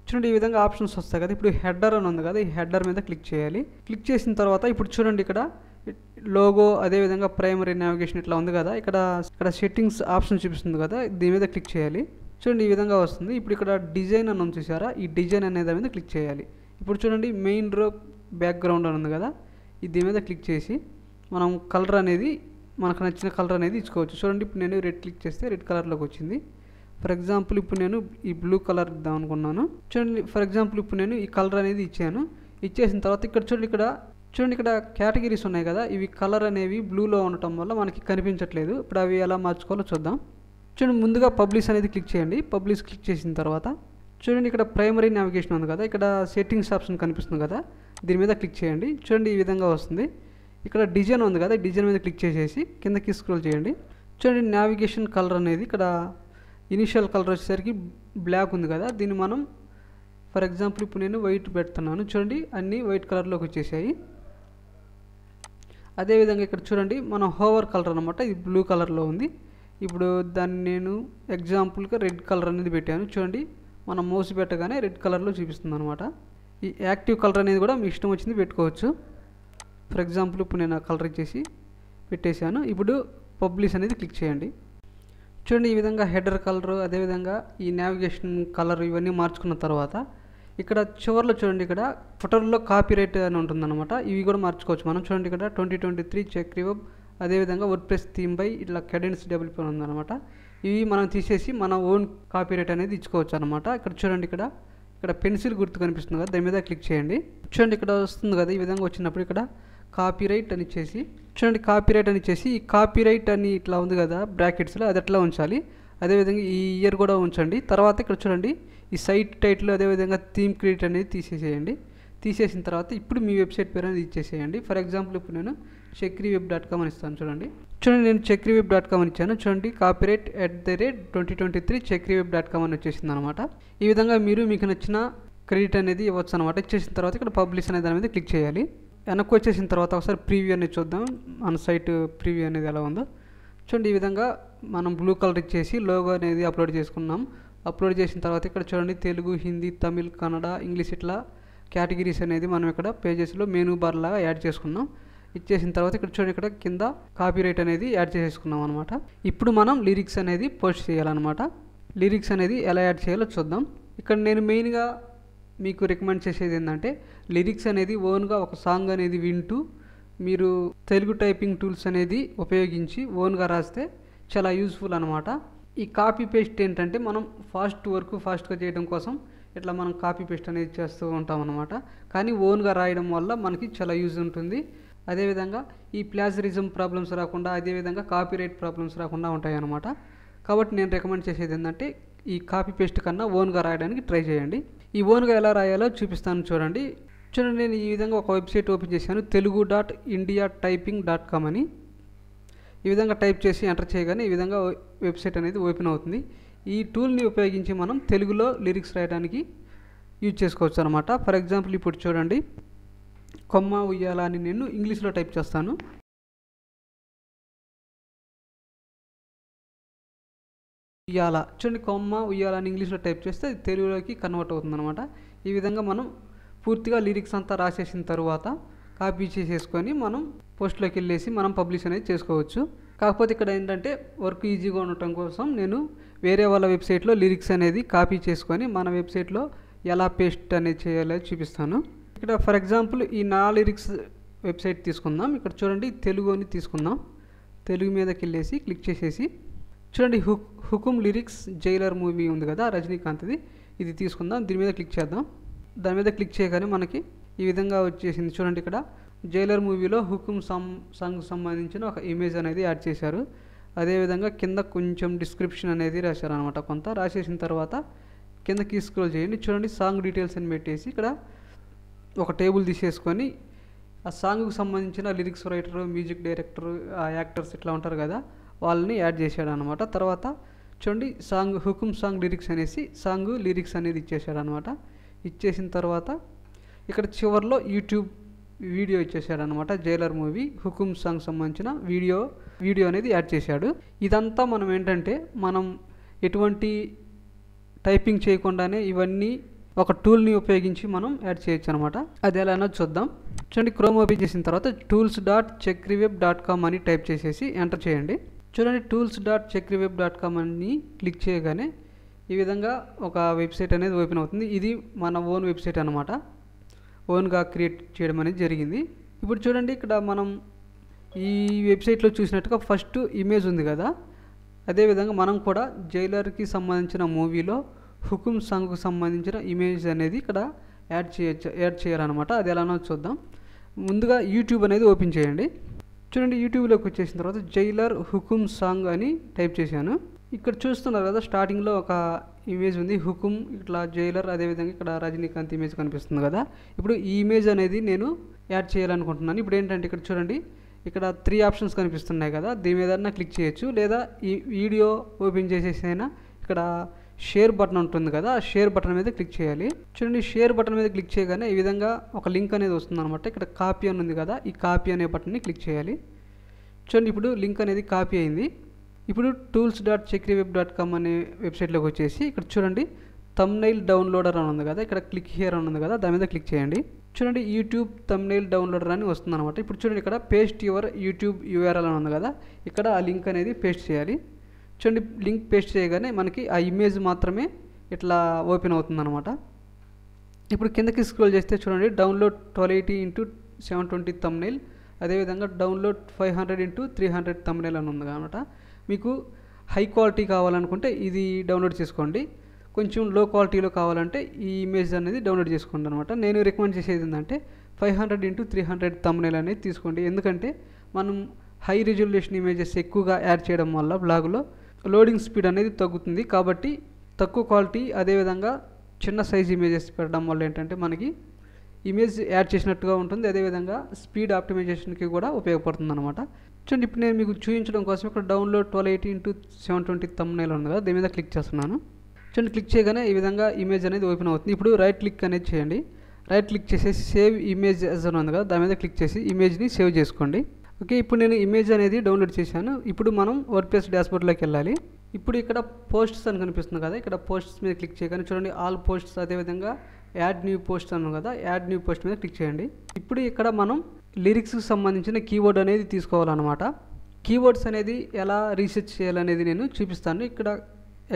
[SPEAKER 1] చూడండి ఈ విధంగా ఆప్షన్స్ వస్తాయి కదా. ఇప్పుడు హెడర్ అని ఉంది కదా, ఈ హెడర్ మీద క్లిక్ చేయాలి. క్లిక్ చేసిన తర్వాత ఇప్పుడు చూడండి ఇక్కడ లోగో, అదేవిధంగా ప్రైమరీ నావిగేషన్ ఇట్లా ఉంది కదా, ఇక్కడ సెట్టింగ్స్ ఆప్షన్ చూపిస్తుంది కదా, దీని మీద క్లిక్ చేయాలి. చూడండి ఈ విధంగా వస్తుంది. ఇప్పుడు ఇక్కడ డిజైన్ అని ఉంది చూసారా, ఈ డిజైన్ అనే దాని మీద క్లిక్ చేయాలి. ఇప్పుడు చూడండి మెయిన్ రో బ్యాక్గ్రౌండ్ అని ఉంది కదా, దీని మీద క్లిక్ చేసి మనం కలర్ అనేది మనకు నచ్చిన కలర్ అనేది ఇచ్చుకోవచ్చు. చూడండి ఇప్పుడు నేను రెడ్ క్లిక్ చేస్తే రెడ్ కలర్లోకి వచ్చింది. ఫర్ ఎగ్జాంపుల్ ఇప్పుడు నేను ఈ బ్లూ కలర్ ఇద్దాం అనుకున్నాను. చూడండి ఫర్ ఎగ్జాంపుల్ ఇప్పుడు నేను ఈ కలర్ అనేది ఇచ్చాను. ఇచ్చేసిన తర్వాత ఇక్కడ చూడండి ఇక్కడ కేటగిరీస్ ఉన్నాయి కదా, ఇవి కలర్ అనేవి బ్లూలో ఉండటం వల్ల మనకి కనిపించట్లేదు. ఇప్పుడు అవి ఎలా మార్చుకోవాలో చూద్దాం. చూడండి ముందుగా పబ్లిష్ అనేది క్లిక్ చేయండి. పబ్లిష్ క్లిక్ చేసిన తర్వాత చూడండి ఇక్కడ ప్రైమరీ నావిగేషన్ ఉంది కదా, ఇక్కడ సెట్టింగ్స్ ఆప్షన్ కనిపిస్తుంది కదా, దీని మీద క్లిక్ చేయండి. చూడండి ఈ విధంగా వస్తుంది. ఇక్కడ డిజైన్ ఉంది కదా, డిజైన్ మీద క్లిక్ చేసేసి కిందకి స్క్రోల్ చేయండి. చూడండి నావిగేషన్ కలర్ అనేది ఇక్కడ ఇనిషియల్ కలర్ వచ్చేసరికి బ్లాక్ ఉంది కదా, దీన్ని మనం ఫర్ ఎగ్జాంపుల్ ఇప్పుడు నేను వైట్ పెడుతున్నాను. చూడండి అన్నీ వైట్ కలర్లోకి వచ్చేసాయి. అదేవిధంగా ఇక్కడ చూడండి మన హోవర్ కలర్ అనమాట, ఇది బ్లూ కలర్లో ఉంది. ఇప్పుడు దాన్ని నేను ఎగ్జాంపుల్గా రెడ్ కలర్ అనేది పెట్టాను. చూడండి మనం మౌస్ పెట్టగానే రెడ్ కలర్లో చూపిస్తుంది అనమాట. ఈ యాక్టివ్ కలర్ అనేది కూడా మీ ఇష్టం వచ్చింది పెట్టుకోవచ్చు. ఫర్ ఎగ్జాంపుల్ ఇప్పుడు నేను ఆ కలర్ ఇచ్చేసి పెట్టేశాను. ఇప్పుడు పబ్లిష్ అనేది క్లిక్ చేయండి. చూడండి ఈ విధంగా హెడర్ కలర్, అదేవిధంగా ఈ నావిగేషన్ కలర్ ఇవన్నీ మార్చుకున్న తర్వాత ఇక్కడ చివరిలో చూడండి ఇక్కడ ఫుటర్లో కాపీరైట్ అని ఉంటుందన్నమాట. ఇవి కూడా మార్చుకోవచ్చు మనం. చూడండి ఇక్కడ 2023 చెక్ రివబ్, అదేవిధంగా వర్డ్ప్రెస్ థీమ్ బై ఇట్లా కెడెన్స్ డెవలప్ ఉందన్నమాట. ఇవి మనం తీసేసి మన ఓన్ కాపీరైట్ అనేది ఇచ్చుకోవచ్చు అనమాట. ఇక్కడ చూడండి ఇక్కడ పెన్సిల్ గుర్తు కనిపిస్తుంది కదా, దాని మీద క్లిక్ చేయండి. చూడండి ఇక్కడ వస్తుంది కదా, ఈ విధంగా వచ్చినప్పుడు ఇక్కడ కాపీరైట్ అని ఇచ్చేసి చూడండి కాపీరైట్ అని ఇచ్చేసి ఈ కాపీరైట్ అని ఇట్లా ఉంది కదా బ్రాకెట్స్లో, అది ఎట్లా ఉంచాలి. అదేవిధంగా ఈ ఇయర్ కూడా ఉంచండి. తర్వాత ఇక్కడ చూడండి ఈ సైట్ టైటిల్, అదేవిధంగా థీమ్ క్రియేట్ అనేది తీసేసేయండి. తీసేసిన తర్వాత ఇప్పుడు మీ వెబ్సైట్ పేరు అనేది ఇచ్చేసేయండి. ఫర్ ఎగ్జాంపుల్ ఇప్పుడు నేను chekriweb.com అని ఇస్తాను. చూడండి నేను chekriweb.com అని ఇచ్చాను. చూడండి కాపీరైట్ @2023 chekriweb.com అని వచ్చేసింది అనమాట. ఈ విధంగా మీకు నచ్చిన క్రెడిట్ అనేది ఇవ్వచ్చు అనమాట. ఇచ్చేసిన తర్వాత ఇక్కడ పబ్లిష్ అనే దాని మీద క్లిక్ చేయాలి. వెనక్కి వచ్చేసిన తర్వాత ఒకసారి ప్రీవ్యూ అనేది చూద్దాం, మన సైట్ ప్రీవ్యూ అనేది ఎలా ఉందో. చూడండి ఈ విధంగా మనం బ్లూ కలర్ ఇచ్చేసి లోగో అనేది అప్లోడ్ చేసుకున్నాం. అప్లోడ్ చేసిన తర్వాత ఇక్కడ చూడండి తెలుగు, హిందీ, తమిళ్, కన్నడ, ఇంగ్లీష్ ఇట్లా కేటగిరీస్ అనేది మనం ఇక్కడ పేజెస్లో మెనూ బార్ లాగా యాడ్ చేసుకున్నాం. ఇచ్చేసిన తర్వాత ఇక్కడ చూడండి ఇక్కడ కింద కాపీరైట్ అనేది యాడ్ చేసుకున్నాం అనమాట. ఇప్పుడు మనం లిరిక్స్ అనేది పోస్ట్ చేయాలన్నమాట. లిరిక్స్ అనేది ఎలా యాడ్ చేయాలో చూద్దాం. ఇక్కడ నేను మెయిన్గా మీకు రికమెండ్ చేసేది ఏంటంటే లిరిక్స్ అనేది ఓన్గా ఒక సాంగ్ అనేది వింటూ మీరు తెలుగు టైపింగ్ టూల్స్ అనేది ఉపయోగించి ఓన్గా రాస్తే చాలా యూజ్ఫుల్ అనమాట. ఈ కాపీ పేస్ట్ ఏంటంటే మనం ఫాస్ట్గా చేయడం కోసం ఇట్లా మనం కాపీ పేస్ట్ అనేది చేస్తూ ఉంటాం అనమాట. కానీ ఓన్గా రాయడం వల్ల మనకి చాలా యూజ్ ఉంటుంది. అదేవిధంగా ఈ ప్లాజరిజం ప్రాబ్లమ్స్ రాకుండా, అదేవిధంగా కాపీరైట్ ప్రాబ్లమ్స్ రాకుండా ఉంటాయి అన్నమాట. కాబట్టి నేను రికమెండ్ చేసేది ఏంటంటే ఈ కాపీ పేస్ట్ కన్నా ఓన్గా రాయడానికి ట్రై చేయండి. ఈ ఓన్గా ఎలా రాయాలో చూపిస్తాను చూడండి. నేను ఈ విధంగా ఒక వెబ్సైట్ ఓపెన్ చేశాను, telugu.indiatyping.com అని. ఈ విధంగా టైప్ చేసి ఎంటర్ చేయగానే ఈ విధంగా వెబ్సైట్ అనేది ఓపెన్ అవుతుంది. ఈ టూల్ని ఉపయోగించి మనం తెలుగులో లిరిక్స్ రాయడానికి యూజ్ చేసుకోవచ్చు అనమాట. ఫర్ ఎగ్జాంపుల్ ఇప్పుడు చూడండి కొమ్మ ఉయ్యాల అని నేను ఇంగ్లీష్లో టైప్ చేస్తాను. ఉయ్యాల చూడండి, కొమ్మ ఉయ్యాల అని ఇంగ్లీష్లో టైప్ చేస్తే అది తెలుగులోకి కన్వర్ట్ అవుతుంది అనమాట. ఈ విధంగా మనం పూర్తిగా లిరిక్స్ అంతా రాసేసిన తర్వాత కాపీ చేసేసుకొని మనం పోస్ట్లోకి వెళ్ళేసి మనం పబ్లిష్ అనేది చేసుకోవచ్చు. కాకపోతే ఇక్కడ ఏంటంటే వర్క్ ఈజీగా ఉండటం కోసం నేను వేరే వాళ్ళ వెబ్సైట్లో లిరిక్స్ అనేది కాపీ చేసుకొని మన వెబ్సైట్లో ఎలా పేస్ట్ అనేది చేయాలో చూపిస్తాను. ఇక్కడ ఫర్ ఎగ్జాంపుల్ ఈ నా లిరిక్స్ వెబ్సైట్ తీసుకుందాం. ఇక్కడ చూడండి తెలుగు అని తీసుకుందాం. తెలుగు మీదకి వెళ్ళేసి క్లిక్ చేసేసి చూడండి హుకుమ్ లిరిక్స్ జైలర్ మూవీ ఉంది కదా రజనీకాంత్ది, ఇది తీసుకుందాం. దీని మీద క్లిక్ చేద్దాం. దాని మీద క్లిక్ చేయగానే మనకి ఈ విధంగా వచ్చేసింది. చూడండి ఇక్కడ జైలర్ మూవీలో హుకుమ్ సాంగ్కి సంబంధించిన ఒక ఇమేజ్ అనేది యాడ్ చేశారు. అదేవిధంగా కింద కొంచెం డిస్క్రిప్షన్ అనేది రాశారు అనమాట. కొంత రాసేసిన తర్వాత కిందకి స్క్రోల్ చేయండి. చూడండి సాంగ్ డీటెయిల్స్ అని పెట్టేసి ఇక్కడ ఒక టేబుల్ తీసేసుకొని ఆ సాంగ్కి సంబంధించిన లిరిక్స్ రైటర్, మ్యూజిక్ డైరెక్టర్, ఆ యాక్టర్స్ ఇట్లా ఉంటారు కదా వాళ్ళని యాడ్ చేశాడు అనమాట. తర్వాత చూడండి హుకుమ్ సాంగ్ లిరిక్స్ అనేసి సాంగ్ లిరిక్స్ అనేది ఇచ్చేసాడు అనమాట. ఇచ్చేసిన తర్వాత ఇక్కడ చివరిలో యూట్యూబ్ వీడియో ఇచ్చేసాడు అనమాట. జైలర్ మూవీ హుకుమ్ సాంగ్ సంబంధించిన వీడియో అనేది యాడ్ చేశాడు. ఇదంతా మనం ఏంటంటే మనం ఎటువంటి టైపింగ్ చేయకుండానే ఇవన్నీ ఒక టూల్ని ఉపయోగించి మనం యాడ్ చేయొచ్చు అనమాట. అది ఎలానో చూద్దాం. చూడండి క్రోమ్ ఓపెన్ చేసిన తర్వాత tools.chekriweb.com అని టైప్ చేసేసి ఎంటర్ చేయండి. చూడండి tools.chekriweb.com అని క్లిక్ చేయగానే ఈ విధంగా ఒక వెబ్సైట్ అనేది ఓపెన్ అవుతుంది. ఇది మన ఓన్ వెబ్సైట్ అనమాట. ఓన్గా క్రియేట్ చేయడం అనేది జరిగింది. ఇప్పుడు చూడండి ఇక్కడ మనం ఈ వెబ్సైట్లో చూసినట్టుగా ఫస్ట్ ఇమేజ్ ఉంది కదా, అదేవిధంగా మనం కూడా జైలర్కి సంబంధించిన మూవీలో హుకుమ్ సాంగ్కు సంబంధించిన ఇమేజ్ అనేది ఇక్కడ యాడ్ చేయాలన్నమాట. అది ఎలానో చూద్దాం. ముందుగా యూట్యూబ్ అనేది ఓపెన్ చేయండి. చూడండి యూట్యూబ్లోకి వచ్చేసిన తర్వాత జైలర్ హుకుమ్ సాంగ్ అని టైప్ చేశాను. ఇక్కడ చూస్తున్నారు కదా, స్టార్టింగ్లో ఒక ఇమేజ్ ఉంది, హుకుమ్, ఇట్లా జైలర్, అదేవిధంగా ఇక్కడ రజనీకాంత్ ఇమేజ్ కనిపిస్తుంది కదా. ఇప్పుడు ఈ ఇమేజ్ అనేది నేను యాడ్ చేయాలనుకుంటున్నాను. ఇప్పుడు ఏంటంటే ఇక్కడ చూడండి, ఇక్కడ 3 ఆప్షన్స్ కనిపిస్తున్నాయి కదా, దీని మీద క్లిక్ చేయొచ్చు, లేదా ఈ వీడియో ఓపెన్ చేసేసి అయినా ఇక్కడ షేర్ బటన్ ఉంటుంది కదా, ఆ షేర్ బటన్ మీద క్లిక్ చేయాలి. చూడండి, షేర్ బటన్ మీద క్లిక్ చేయగానే ఈ విధంగా ఒక లింక్ అనేది వస్తుంది అనమాట. ఇక్కడ కాపీ అని ఉంది కదా, ఈ కాపీ అనే బటన్ని క్లిక్ చేయాలి. చూడండి, ఇప్పుడు లింక్ అనేది కాపీ అయింది. ఇప్పుడు tools.checkriweb.com అనే వెబ్సైట్లోకి వచ్చేసి ఇక్కడ చూడండి, థంబ్నెయిల్ డౌన్లోడర్ అని ఉంది కదా, ఇక్కడ క్లిక్ హియర్ అని ఉంది కదా, దాని మీద క్లిక్ చేయండి. చూడండి, యూట్యూబ్ థంబ్నెయిల్ డౌన్లోడర్ అని వస్తుంది అనమాట. ఇప్పుడు చూడండి, ఇక్కడ పేస్ట్ యువర్ యూట్యూబ్ URL అని ఉంది కదా, ఇక్కడ ఆ లింక్ అనేది పేస్ట్ చేయాలి. చూడండి, లింక్ పేస్ట్ చేయగానే మనకి ఆ ఇమేజ్ మాత్రమే ఇట్లా ఓపెన్ అవుతుంది అనమాట. ఇప్పుడు కిందకి స్క్రోల్ చేస్తే చూడండి, డౌన్లోడ్ 1280x720 థంబ్నెయిల్, అదేవిధంగా డౌన్లోడ్ 500x300 థంబ్నెయిల్ అని ఉంది అనమాట. మీకు హై క్వాలిటీ కావాలనుకుంటే ఇది డౌన్లోడ్ చేసుకోండి, కొంచెం లో క్వాలిటీలో కావాలంటే ఈ ఇమేజ్ అనేది డౌన్లోడ్ చేసుకోండి అనమాట. నేను రికమెండ్ చేసేది ఏంటంటే 500x300 థంబ్నెయిల్ అనేది తీసుకోండి. ఎందుకంటే మనం హై రిజల్యూషన్ ఇమేజెస్ ఎక్కువగా యాడ్ చేయడం వల్ల బ్లాగులో లోడింగ్ స్పీడ్ అనేది తగ్గుతుంది. కాబట్టి తక్కువ క్వాలిటీ, అదేవిధంగా చిన్న సైజ్ ఇమేజెస్ పెట్టడం వల్ల ఏంటంటే మనకి ఇమేజ్ యాడ్ చేసినట్టుగా ఉంటుంది, అదేవిధంగా స్పీడ్ ఆప్టిమైజేషన్కి కూడా ఉపయోగపడుతుంది అనమాట. చూడండి, ఇప్పుడు నేను మీకు చూపించడం కోసం ఇక్కడ డౌన్లోడ్ 1280x720 థంబ్నెయిల్ ఉంది కదా, దీని మీద క్లిక్ చేస్తున్నాను. చూడండి, క్లిక్ చేయగానే ఈ విధంగా ఇమేజ్ అనేది ఓపెన్ అవుతుంది. ఇప్పుడు రైట్ క్లిక్ అనేది చేయండి. రైట్ క్లిక్ చేసేసి సేవ్ ఇమేజ్ యాజ్ అని ఉంది కదా, దాని మీద క్లిక్ చేసి ఇమేజ్ని సేవ్ చేసుకోండి. ఓకే, ఇప్పుడు నేను ఇమేజ్ అనేది డౌన్లోడ్ చేశాను. ఇప్పుడు మనం వర్డ్ప్రెస్ డాష్బోర్డ్లోకి వెళ్ళాలి. ఇప్పుడు ఇక్కడ పోస్ట్స్ అని కనిపిస్తుంది కదా, ఇక్కడ పోస్ట్స్ మీద క్లిక్ చేయగానే చూడండి, ఆల్ పోస్ట్స్, అదేవిధంగా యాడ్ న్యూ పోస్ట్ అన్నాం కదా, యాడ్ న్యూ పోస్ట్ మీద క్లిక్ చేయండి. ఇప్పుడు ఇక్కడ మనం లిరిక్స్కి సంబంధించిన కీవర్డ్ అనేది తీసుకోవాలన్నమాట. కీవర్డ్స్ అనేది ఎలా రీసెర్చ్ చేయాలనేది నేను చూపిస్తాను. ఇక్కడ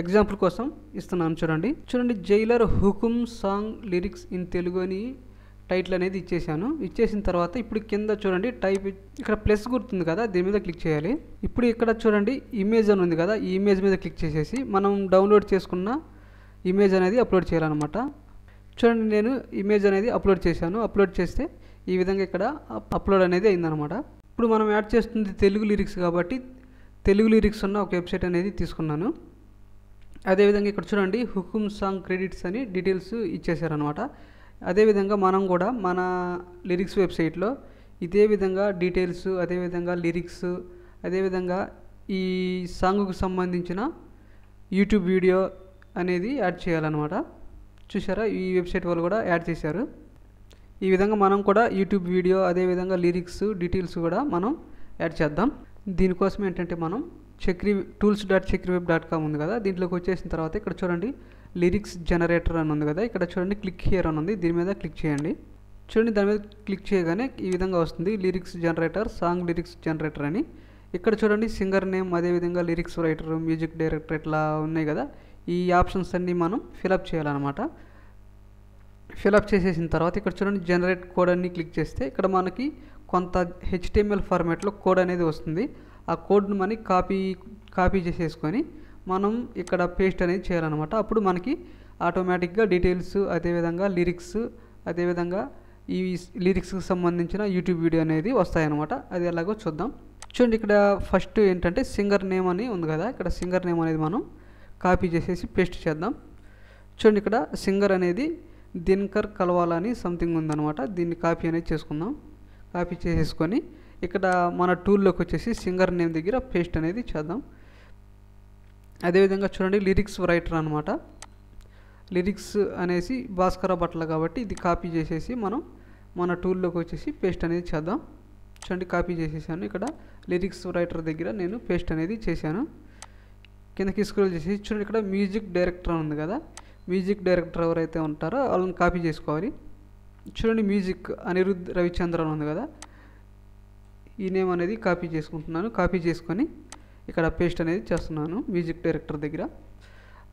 [SPEAKER 1] ఎగ్జాంపుల్ కోసం ఇస్తున్నాను. చూడండి, Jailer Hukum song lyrics in Telugu అని టైటిల్ అనేది ఇచ్చేసాను. ఇచ్చేసిన తర్వాత ఇప్పుడు కింద చూడండి, టైప్, ఇక్కడ ప్లస్ గుర్తుంది కదా, దీని మీద క్లిక్ చేయాలి. ఇప్పుడు ఇక్కడ చూడండి, ఇమేజ్ అని ఉంది కదా, ఈ ఇమేజ్ మీద క్లిక్ చేసేసి మనం డౌన్లోడ్ చేసుకున్న ఇమేజ్ అనేది అప్లోడ్ చేయాలన్నమాట. చూడండి, నేను ఇమేజ్ అనేది అప్లోడ్ చేశాను. అప్లోడ్ చేస్తే ఈ విధంగా ఇక్కడ అప్లోడ్ అనేది అయిందనమాట. ఇప్పుడు మనం యాడ్ చేస్తుంది తెలుగు లిరిక్స్ కాబట్టి తెలుగు లిరిక్స్ ఉన్న ఒక వెబ్సైట్ అనేది తీసుకున్నాను. అదేవిధంగా ఇక్కడ చూడండి, హుకుమ్ సాంగ్ క్రెడిట్స్ అని డీటెయిల్స్ ఇచ్చేసారనమాట. అదేవిధంగా మనం కూడా మన లిరిక్స్ వెబ్సైట్లో ఇదే విధంగా డీటెయిల్స్, అదేవిధంగా లిరిక్స్, అదేవిధంగా ఈ సాంగ్కు సంబంధించిన యూట్యూబ్ వీడియో అనేది యాడ్ చేయాలన్నమాట. చూసారా, ఈ వెబ్సైట్ వాళ్ళు కూడా యాడ్ చేశారు. ఈ విధంగా మనం కూడా యూట్యూబ్ వీడియో, అదేవిధంగా లిరిక్స్ డీటెయిల్స్ కూడా మనం యాడ్ చేద్దాం. దీనికోసం ఏంటంటే మనం tools.checkriweb.com ఉంది కదా, దీంట్లోకి వచ్చేసిన తర్వాత ఇక్కడ చూడండి, లిరిక్స్ జనరేటర్ అని ఉంది కదా, ఇక్కడ చూడండి క్లిక్ హియర్ అని ఉంది, దీని మీద క్లిక్ చేయండి. చూడండి, దాని మీద క్లిక్ చేయగానే ఈ విధంగా వస్తుంది, lyrics generator, song lyrics generator అని. ఇక్కడ చూడండి, సింగర్ నేమ్, అదేవిధంగా లిరిక్స్ రైటర్, మ్యూజిక్ డైరెక్టర్ ఇట్లా ఉన్నాయి కదా, ఈ ఆప్షన్స్ అన్నీ మనం ఫిలప్ చేయాలన్నమాట. ఫిలప్ చేసేసిన తర్వాత ఇక్కడ చూడండి, జనరేట్ కోడ్ అని క్లిక్ చేస్తే ఇక్కడ మనకి కొంత HTML ఫార్మాట్లో కోడ్ అనేది వస్తుంది. ఆ కోడ్ను మనకి కాపీ చేసేసుకొని మనం ఇక్కడ పేస్ట్ అనేది చేయాలన్నమాట. అప్పుడు మనకి ఆటోమేటిక్గా డీటెయిల్స్, అదేవిధంగా లిరిక్స్, అదేవిధంగా ఈ లిరిక్స్కి సంబంధించిన యూట్యూబ్ వీడియో అనేది వస్తాయన్నమాట. అది ఎలాగో చూద్దాం. చూడండి, ఇక్కడ ఫస్ట్ ఏంటంటే సింగర్ నేమ్ అని ఉంది కదా, ఇక్కడ సింగర్ నేమ్ అనేది మనం కాపీ చేసేసి పేస్ట్ చేద్దాం. చూడండి, ఇక్కడ సింగర్ అనేది దినకర్ కలవాల అని సంథింగ్ ఉందన్నమాట. దీన్ని కాపీ అనేది చేసుకుందాం. కాపీ చేసేసుకొని ఇక్కడ మన టూల్లోకి వచ్చేసి సింగర్ నేమ్ దగ్గర పేస్ట్ అనేది చేద్దాం. అదేవిధంగా చూడండి, లిరిక్స్ రైటర్ అనమాట. లిరిక్స్ అనేసి భాస్కర భట్ల కాబట్టి ఇది కాపీ చేసేసి మనం మన టూల్లోకి వచ్చేసి పేస్ట్ అనేది చేద్దాం. చూడండి, కాపీ చేసేసాను. ఇక్కడ లిరిక్స్ రైటర్ దగ్గర నేను పేస్ట్ అనేది చేశాను. కిందకి స్క్రోల్ చేసి చూడండి, ఇక్కడ మ్యూజిక్ డైరెక్టర్ ఉంది కదా, మ్యూజిక్ డైరెక్టర్ ఎవరైతే ఉంటారో వాళ్ళని కాపీ చేసుకోవాలి. చూడండి, మ్యూజిక్ అనిరుద్ రవిచంద్రన్ ఉంది కదా, ఈ నేమ్ అనేది కాపీ చేసుకుంటున్నాను. కాపీ చేసుకొని ఇక్కడ పేస్ట్ అనేది చేస్తున్నాను మ్యూజిక్ డైరెక్టర్ దగ్గర.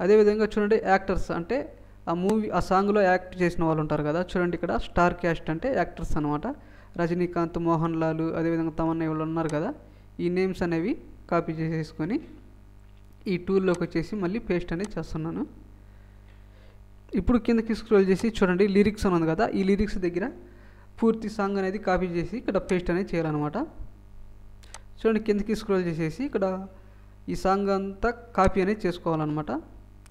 [SPEAKER 1] అదేవిధంగా చూడండి, యాక్టర్స్ అంటే ఆ సాంగ్లో యాక్ట్ చేసిన వాళ్ళు ఉంటారు కదా, చూడండి ఇక్కడ స్టార్ క్యాస్ట్ అంటే యాక్టర్స్ అనమాట. రజనీకాంత్, మోహన్ లాల్, అదేవిధంగా తమన్నా వాళ్ళు ఉన్నారు కదా, ఈ నేమ్స్ అనేవి కాపీ చేసేసుకొని ఈ టూల్లోకి వచ్చేసి మళ్ళీ పేస్ట్ అనేది చేస్తున్నాను. ఇప్పుడు కిందకి స్క్రోల్ చేసి చూడండి, లిరిక్స్ అని ఉంది కదా, ఈ లిరిక్స్ దగ్గర పూర్తి సాంగ్ అనేది కాపీ చేసి ఇక్కడ పేస్ట్ అనేది చేయాలన్నమాట. చూడండి, కిందకి స్క్రోల్ చేసేసి ఇక్కడ ఈ సాంగ్ అంతా కాపీ అనేది చేసుకోవాలన్నమాట.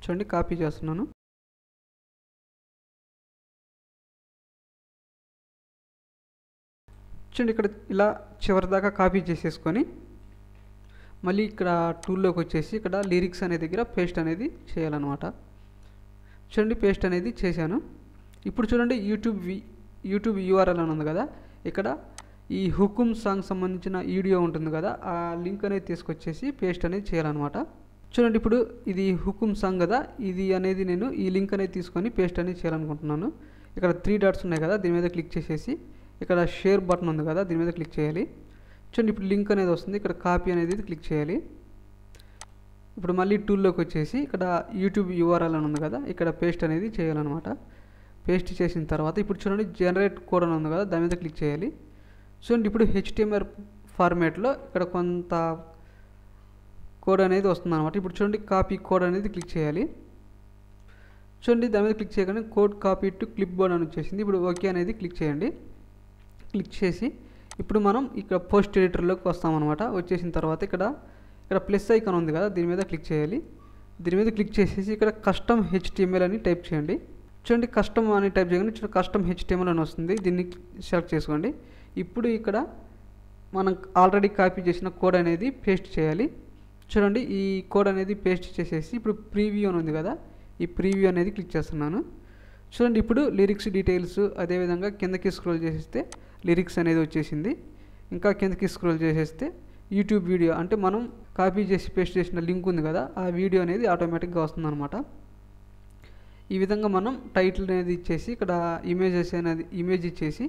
[SPEAKER 1] చూడండి కాపీ చేస్తున్నాను. చూడండి ఇక్కడ ఇలా చివరి దాకా కాపీ చేసేసుకొని మళ్ళీ ఇక్కడ టూల్లోకి వచ్చేసి ఇక్కడ లిరిక్స్ అనే దగ్గర పేస్ట్ అనేది చేయాలన్నమాట. చూడండి పేస్ట్ అనేది చేశాను. ఇప్పుడు చూడండి యూట్యూబ్ యూఆర్ఎల్ అని ఉంది కదా, ఇక్కడ ఈ హుకుమ్ సాంగ్ సంబంధించిన వీడియో ఉంటుంది కదా, ఆ లింక్ అనేది తీసుకొచ్చేసి పేస్ట్ అనేది చేయాలన్నమాట. చూడండి ఇప్పుడు ఇది హుకుమ్ సాంగ్ కదా, ఇది అనేది నేను ఈ లింక్ అనేది తీసుకొని పేస్ట్ అనేది చేయాలనుకుంటున్నాను. ఇక్కడ 3 డాట్స్ ఉన్నాయి కదా, దీని మీద క్లిక్ చేసేసి ఇక్కడ షేర్ బటన్ ఉంది కదా, దీని మీద క్లిక్ చేయాలి. చూడండి ఇప్పుడు లింక్ అనేది వస్తుంది, ఇక్కడ కాపీ అనేది క్లిక్ చేయాలి. ఇప్పుడు మళ్ళీ టూల్లోకి వచ్చేసి ఇక్కడ యూట్యూబ్ యూఆర్ఎల్ అని ఉంది కదా, ఇక్కడ పేస్ట్ అనేది చేయాలన్నమాట. పేస్ట్ చేసిన తర్వాత ఇప్పుడు చూడండి జనరేట్ కోడ్ అని ఉంది కదా, దాని మీద క్లిక్ చేయాలి. చూడండి ఇప్పుడు HTML ఫార్మేట్లో ఇక్కడ కొంత కోడ్ అనేది వస్తుంది అనమాట. ఇప్పుడు చూడండి కాపీ కోడ్ అనేది క్లిక్ చేయాలి. చూడండి దాని మీద క్లిక్ చేయగానే code copy to clip board అని వచ్చేసింది. ఇప్పుడు ఓకే అనేది క్లిక్ చేయండి. క్లిక్ చేసి ఇప్పుడు మనం ఇక్కడ పోస్ట్ ఎడిటర్లోకి వస్తామన్నమాట. వచ్చేసిన తర్వాత ఇక్కడ ప్లస్ ఐకాన్ ఉంది కదా, దీని మీద క్లిక్ చేయాలి. దీని మీద క్లిక్ చేసేసి ఇక్కడ కస్టమ్ HTML అని టైప్ చేయండి. చూడండి కస్టమ్ అని టైప్ చేయగానే చూడండి కస్టమ్ HTML అని వస్తుంది, దీన్ని సెలెక్ట్ చేసుకోండి. ఇప్పుడు ఇక్కడ మనం ఆల్రెడీ కాపీ చేసిన కోడ్ అనేది పేస్ట్ చేయాలి. చూడండి ఈ కోడ్ అనేది పేస్ట్ చేసేసి ఇప్పుడు ప్రీవ్యూ అని ఉంది కదా, ఈ ప్రీవ్యూ అనేది క్లిక్ చేస్తున్నాను. చూడండి ఇప్పుడు లిరిక్స్ డీటెయిల్స్ అదేవిధంగా కిందకి స్క్రోల్ చేసేస్తే లిరిక్స్ అనేది వచ్చేసింది. ఇంకా కిందకి స్క్రోల్ చేసేస్తే యూట్యూబ్ వీడియో అంటే మనం కాపీ చేసి పేస్ట్ చేసిన లింక్ ఉంది కదా, ఆ వీడియో అనేది ఆటోమేటిక్గా వస్తుంది అనమాట. ఈ విధంగా మనం టైటిల్ అనేది ఇచ్చేసి ఇక్కడ ఇమేజ్ ఇచ్చేసి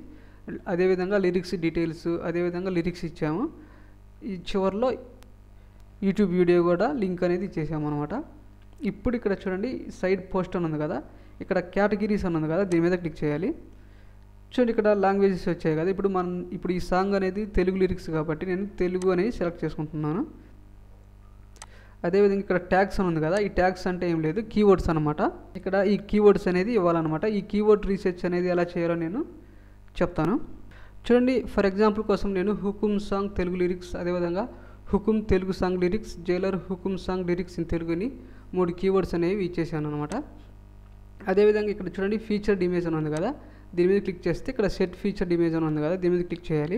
[SPEAKER 1] అదేవిధంగా లిరిక్స్ డీటెయిల్స్ అదేవిధంగా లిరిక్స్ ఇచ్చాము. ఈ చివరిలో యూట్యూబ్ వీడియో కూడా లింక్ అనేది ఇచ్చేసాము అనమాట. ఇప్పుడు ఇక్కడ చూడండి సైడ్ పోస్ట్ అని ఉంది కదా, ఇక్కడ కేటగిరీస్ అని ఉంది కదా, దీని మీద క్లిక్ చేయాలి. చూడండి ఇక్కడ లాంగ్వేజెస్ వచ్చాయి కదా, ఇప్పుడు ఈ సాంగ్ అనేది తెలుగు లిరిక్స్ కాబట్టి నేను తెలుగు అనేది సెలెక్ట్ చేసుకుంటున్నాను. అదేవిధంగా ఇక్కడ ట్యాగ్స్ అని ఉంది కదా, ఈ ట్యాగ్స్ అంటే ఏం లేదు కీవర్డ్స్ అనమాట. ఇక్కడ ఈ కీవర్డ్స్ అనేది ఇవ్వాలన్నమాట. ఈ కీవర్డ్ రీసెర్చ్ అనేది ఎలా చేయాలో నేను చెప్తాను. చూడండి ఫర్ ఎగ్జాంపుల్ కోసం నేను హుకుమ్ సాంగ్ తెలుగు లిరిక్స్ అదేవిధంగా Hukum Telugu song lyrics Jailer Hukum song lyrics in తెలుగుని 3 కీవర్డ్స్ అనేవి ఇచ్చేసాను అనమాట. అదేవిధంగా ఇక్కడ చూడండి ఫీచర్డ్ ఇమేజ్ అని ఉంది కదా, దీని మీద క్లిక్ చేస్తే ఇక్కడ సెట్ ఫీచర్డ్ ఇమేజ్ అని ఉంది కదా, దీని మీద క్లిక్ చేయాలి.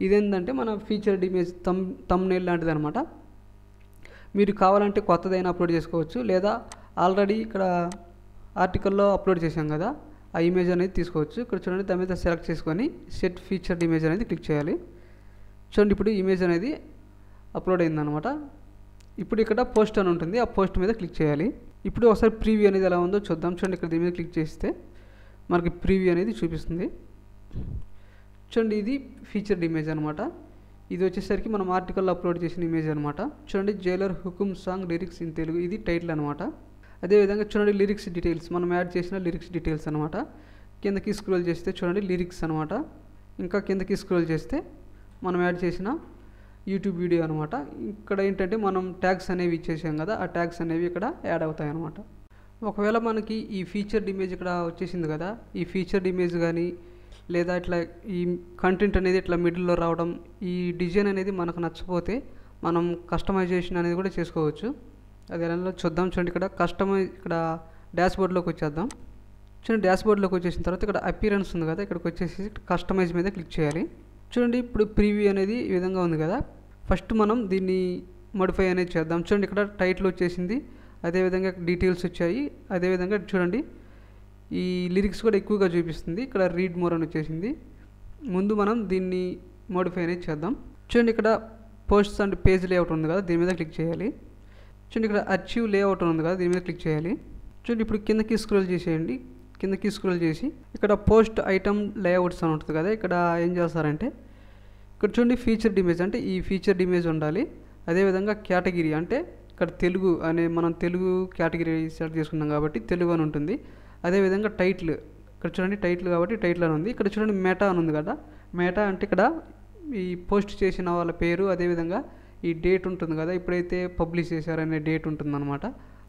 [SPEAKER 1] ఇదేంటంటే మన ఫీచర్డ్ ఇమేజ్ థంబ్నెయిల్ లాంటిది అనమాట. మీరు కావాలంటే కొత్తదైనా అప్లోడ్ చేసుకోవచ్చు, లేదా ఆల్రెడీ ఇక్కడ ఆర్టికల్లో అప్లోడ్ చేశాం కదా, ఆ ఇమేజ్ అనేది తీసుకోవచ్చు. ఇక్కడ చూడండి దాని మీద సెలెక్ట్ చేసుకొని సెట్ ఫీచర్డ్ ఇమేజ్ అనేది క్లిక్ చేయాలి. చూడండి ఇప్పుడు ఇమేజ్ అనేది అప్లోడ్ అయిందనమాట. ఇప్పుడు ఇక్కడ పోస్ట్ అని ఉంటుంది, ఆ పోస్ట్ మీద క్లిక్ చేయాలి. ఇప్పుడు ఒకసారి ప్రీవ్యూ అనేది ఎలా ఉందో చూద్దాం. చూడండి ఇక్కడ దీని మీద క్లిక్ చేస్తే మనకి ప్రీవ్యూ అనేది చూపిస్తుంది. చూడండి ఇది ఫీచర్డ్ ఇమేజ్ అనమాట. ఇది వచ్చేసరికి మనం ఆర్టికల్లో అప్లోడ్ చేసిన ఇమేజ్ అనమాట. చూడండి Jailer Hukum song lyrics in Telugu, ఇది టైటిల్ అనమాట. అదేవిధంగా చూడండి లిరిక్స్ డీటెయిల్స్ మనం యాడ్ చేసిన లిరిక్స్ డీటెయిల్స్ అనమాట. కిందకి స్క్రోల్ చేస్తే చూడండి లిరిక్స్ అనమాట. ఇంకా కిందకి స్క్రోల్ చేస్తే మనం యాడ్ చేసిన యూట్యూబ్ వీడియో అనమాట. ఇక్కడ ఏంటంటే మనం ట్యాగ్స్ అనేవి ఇచ్చేసాం కదా, ఆ ట్యాగ్స్ అనేవి ఇక్కడ యాడ్ అవుతాయి అనమాట. ఒకవేళ మనకి ఈ ఫీచర్డ్ ఇమేజ్ ఇక్కడ వచ్చేసింది కదా, ఈ ఫీచర్డ్ ఇమేజ్ కానీ లేదా ఇట్లా ఈ కంటెంట్ అనేది ఇట్లా మిడిల్లో రావడం, ఈ డిజైన్ అనేది మనకు నచ్చపోతే మనం కస్టమైజేషన్ అనేది కూడా చేసుకోవచ్చు. అది ఎలా చూద్దాం. చూడండి ఇక్కడ డాష్బోర్డ్లోకి వచ్చేద్దాం. చూడండి డాష్బోర్డ్లోకి వచ్చేసిన తర్వాత ఇక్కడ అపియరెన్స్ ఉంది కదా, ఇక్కడికి వచ్చేసి కస్టమైజ్ మీద క్లిక్ చేయాలి. చూడండి ఇప్పుడు ప్రీవ్యూ అనేది ఈ విధంగా ఉంది కదా, ఫస్ట్ మనం దీన్ని మోడిఫై అనేది చేద్దాం. చూడండి ఇక్కడ టైటిల్ వచ్చేసింది, అదేవిధంగా డీటెయిల్స్ వచ్చాయి, అదేవిధంగా చూడండి ఈ లిరిక్స్ కూడా ఎక్కువగా చూపిస్తుంది. ఇక్కడ రీడ్ మోర్ అని వచ్చేసింది. ముందు మనం దీన్ని మోడిఫై అనేది చేద్దాం. చూడండి ఇక్కడ పోస్ట్స్ అండ్ పేజ్ లేఅవుట్ ఉంది కదా, దీని మీద క్లిక్ చేయాలి. చూడండి ఇక్కడ అచీవ్ లేఅవుట్ ఉంది కదా, దీని మీద క్లిక్ చేయాలి. చూడండి ఇప్పుడు కిందకి స్క్రోల్ చేసేయండి. కిందకి స్క్రోల్ చేసి ఇక్కడ పోస్ట్ ఐటమ్ లేఅవుట్స్ అని ఉంటుంది కదా, ఇక్కడ ఏం చేస్తారంటే ఇక్కడ చూడండి ఫీచర్డ్ ఇమేజ్ అంటే ఈ ఫీచర్డ్ ఇమేజ్ ఉండాలి. అదేవిధంగా కేటగిరీ అంటే ఇక్కడ తెలుగు అనే మనం తెలుగు కేటగిరీ సెలెక్ట్ చేసుకున్నాం కాబట్టి తెలుగు అని ఉంటుంది. అదేవిధంగా టైటిల్ ఇక్కడ చూడండి టైటిల్ కాబట్టి టైటిల్ అని ఉంది. ఇక్కడ చూడండి మెటా అని ఉంది కదా, మెటా అంటే ఇక్కడ ఈ పోస్ట్ చేసిన వాళ్ళ పేరు అదేవిధంగా ఈ డేట్ ఉంటుంది కదా, ఇప్పుడైతే పబ్లిష్ చేశారనే డేట్ ఉంటుందన్నమాట,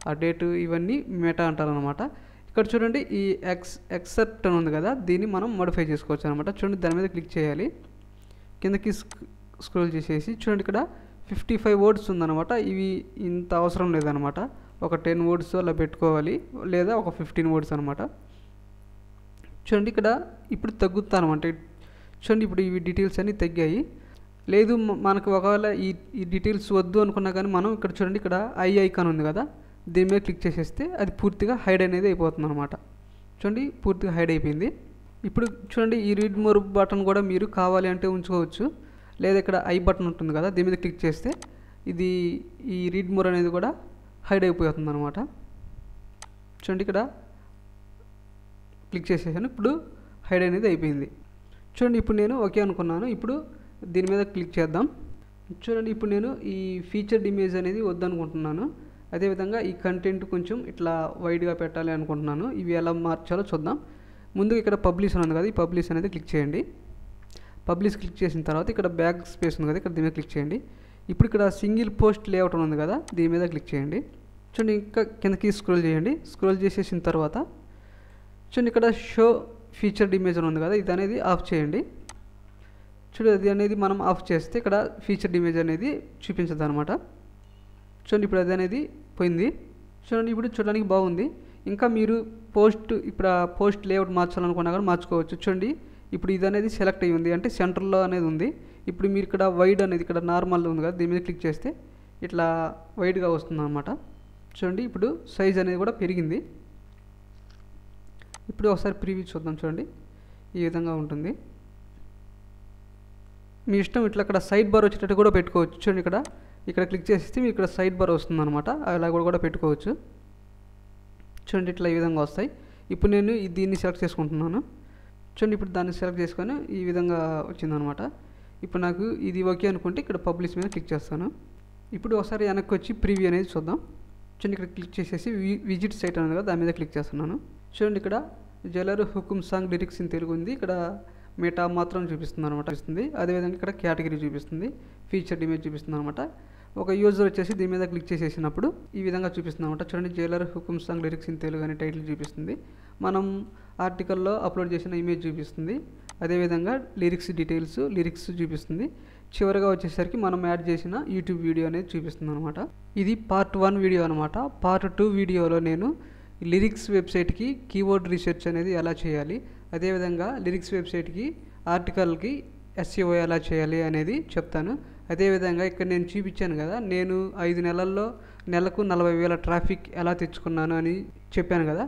[SPEAKER 1] ఆ డేట్ ఇవన్నీ మెటా అంటారనమాట. ఇక్కడ చూడండి ఈ ఎక్సెప్ట్ అని ఉంది కదా, దీన్ని మనం మోడిఫై చేసుకోవచ్చు అనమాట. చూడండి దాని మీద క్లిక్ చేయాలి. కిందకి స్క్రోల్ చేసేసి చూడండి ఇక్కడ 55 వర్డ్స్ ఉందన్నమాట. ఇవి ఇంత అవసరం లేదనమాట. ఒక 10 వర్డ్స్ అలా పెట్టుకోవాలి, లేదా ఒక 15 వర్డ్స్ అనమాట. చూడండి ఇక్కడ ఇప్పుడు తగ్గుతానమాట. చూడండి ఇప్పుడు ఇవి డీటెయిల్స్ అన్నీ తగ్గాయి. లేదు మనకు ఒకవేళ ఈ డీటెయిల్స్ వద్దు అనుకున్నా కానీ మనం ఇక్కడ చూడండి, ఇక్కడ ఐకాన్ ఉంది కదా, దీని మీద క్లిక్ చేసేస్తే అది పూర్తిగా హైడ్ అనేది అయిపోతుంది అనమాట. చూడండి పూర్తిగా హైడ్ అయిపోయింది. ఇప్పుడు చూడండి ఈ రీడ్ మోర్ బటన్ కూడా మీరు కావాలి అంటే ఉంచుకోవచ్చు, లేదా ఇక్కడ ఐ బటన్ ఉంటుంది కదా, దీని మీద క్లిక్ చేస్తే ఇది ఈ రీడ్ మోర్ అనేది కూడా హైడ్ అయిపోతుంది అనమాట. చూడండి ఇక్కడ క్లిక్ చేసేసాను, ఇప్పుడు హైడ్ అనేది అయిపోయింది. చూడండి ఇప్పుడు నేను ఓకే అనుకున్నాను. ఇప్పుడు దీని మీద క్లిక్ చేద్దాం. చూడండి ఇప్పుడు నేను ఈ ఫీచర్డ్ ఇమేజ్ అనేది వద్దనుకుంటున్నాను. అదేవిధంగా ఈ కంటెంట్ కొంచెం ఇట్లా వైడ్గా పెట్టాలి అనుకుంటున్నాను. ఇవి ఎలా మార్చాలో చూద్దాం. ముందుగా ఇక్కడ పబ్లిష్ ఉంది కదా, ఈ పబ్లిష్ అనేది క్లిక్ చేయండి. పబ్లిష్ క్లిక్ చేసిన తర్వాత ఇక్కడ బ్యాక్ స్పేస్ ఉంది కదా, ఇక్కడ దీని మీద క్లిక్ చేయండి. ఇప్పుడు ఇక్కడ సింగిల్ పోస్ట్ లేఅవుట్ ఉంది కదా, దీని మీద క్లిక్ చేయండి. చూడండి ఇంకా కిందకి స్క్రోల్ చేయండి. స్క్రోల్ చేసేసిన తర్వాత చూడండి ఇక్కడ షో ఫీచర్డ్ ఇమేజ్ ఉంది కదా, ఇది అనేది ఆఫ్ చేయండి. చూడండి అది అనేది మనం ఆఫ్ చేస్తే ఇక్కడ ఫీచర్డ్ ఇమేజ్ అనేది చూపించదు అనమాట. చూడండి ఇప్పుడు అది అనేది పోయింది. చూడండి ఇప్పుడు చూడడానికి బాగుంది. ఇంకా మీరు పోస్ట్ లేఅవుట్ మార్చాలనుకున్నా కానీ మార్చుకోవచ్చు. చూడండి ఇప్పుడు ఇది అనేది సెలెక్ట్ అయ్యి ఉంది, అంటే సెంటర్లో అనేది ఉంది. ఇప్పుడు మీరు ఇక్కడ వైడ్ అనేది ఇక్కడ నార్మల్ ఉంది కదా, దీని మీద క్లిక్ చేస్తే ఇట్లా వైడ్గా వస్తుంది అనమాట. చూడండి ఇప్పుడు సైజ్ అనేది కూడా పెరిగింది. ఇప్పుడు ఒకసారి ప్రీవ్యూ చూద్దాం. చూడండి ఈ విధంగా ఉంటుంది. మీ ఇష్టం, ఇట్లా ఇక్కడ సైడ్ బార్ వచ్చేటట్టు కూడా పెట్టుకోవచ్చు. చూడండి ఇక్కడ క్లిక్ చేస్తే మీకు ఇక్కడ సైడ్ బార్ వస్తుంది అనమాట, అలా కూడా పెట్టుకోవచ్చు. చూడండి ఇట్లా ఈ విధంగా వస్తాయి. ఇప్పుడు నేను దీన్ని సెలెక్ట్ చేసుకుంటున్నాను. చూడండి ఇప్పుడు దాన్ని సెలెక్ట్ చేసుకొని ఈ విధంగా వచ్చిందనమాట. ఇప్పుడు నాకు ఇది ఓకే అనుకుంటే ఇక్కడ పబ్లిష్ మీద క్లిక్ చేస్తాను. ఇప్పుడు ఒకసారి వెనక్కి వచ్చి ప్రీవ్యూ అనేది చూద్దాం. చూడండి ఇక్కడ క్లిక్ చేసేసి విజిట్ సైట్ అనేది కదా, దాని మీద క్లిక్ చేస్తున్నాను. చూడండి ఇక్కడ Jailer Hukum song lyrics in Telugu ఉంది. ఇక్కడ మెటా మాత్రం చూపిస్తుంది అనమాట, చూపిస్తుంది. అదేవిధంగా ఇక్కడ కేటగిరీ చూపిస్తుంది, ఫీచర్డ్ ఇమేజ్ చూపిస్తుంది అనమాట. ఒక యూజర్ వచ్చేసి దీని మీద క్లిక్ చేసేసినప్పుడు ఈ విధంగా చూపిస్తుంది అనమాట. చూడండి Jailer Hukum song lyrics in Telugu అనే టైటిల్ చూపిస్తుంది. మనం ఆర్టికల్లో అప్లోడ్ చేసిన ఇమేజ్ చూపిస్తుంది. అదేవిధంగా లిరిక్స్ చూపిస్తుంది. చివరిగా వచ్చేసరికి మనం యాడ్ చేసిన యూట్యూబ్ వీడియో అనేది చూపిస్తుంది అనమాట. ఇది పార్ట్ 1 వీడియో అనమాట. పార్ట్ 2 వీడియోలో నేను లిరిక్స్ వెబ్సైట్కి కీవర్డ్ రీసెర్చ్ అనేది ఎలా చేయాలి, అదేవిధంగా లిరిక్స్ వెబ్సైట్కి ఆర్టికల్కి SEO ఎలా చేయాలి అనేది చెప్తాను. అదేవిధంగా ఇక్కడ నేను చూపించాను కదా, నేను 5 నెలల్లో నెలకు 40,000 ట్రాఫిక్ ఎలా తెచ్చుకున్నాను అని చెప్పాను కదా,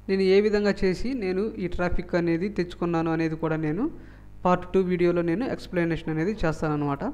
[SPEAKER 1] నేను ఏ విధంగా చేసి నేను ఈ ట్రాఫిక్ అనేది తెచ్చుకున్నాను అనేది కూడా నేను పార్ట్ 2 వీడియోలో నేను ఎక్స్ప్లెనేషన్ అనేది చేస్తాను అనమాట.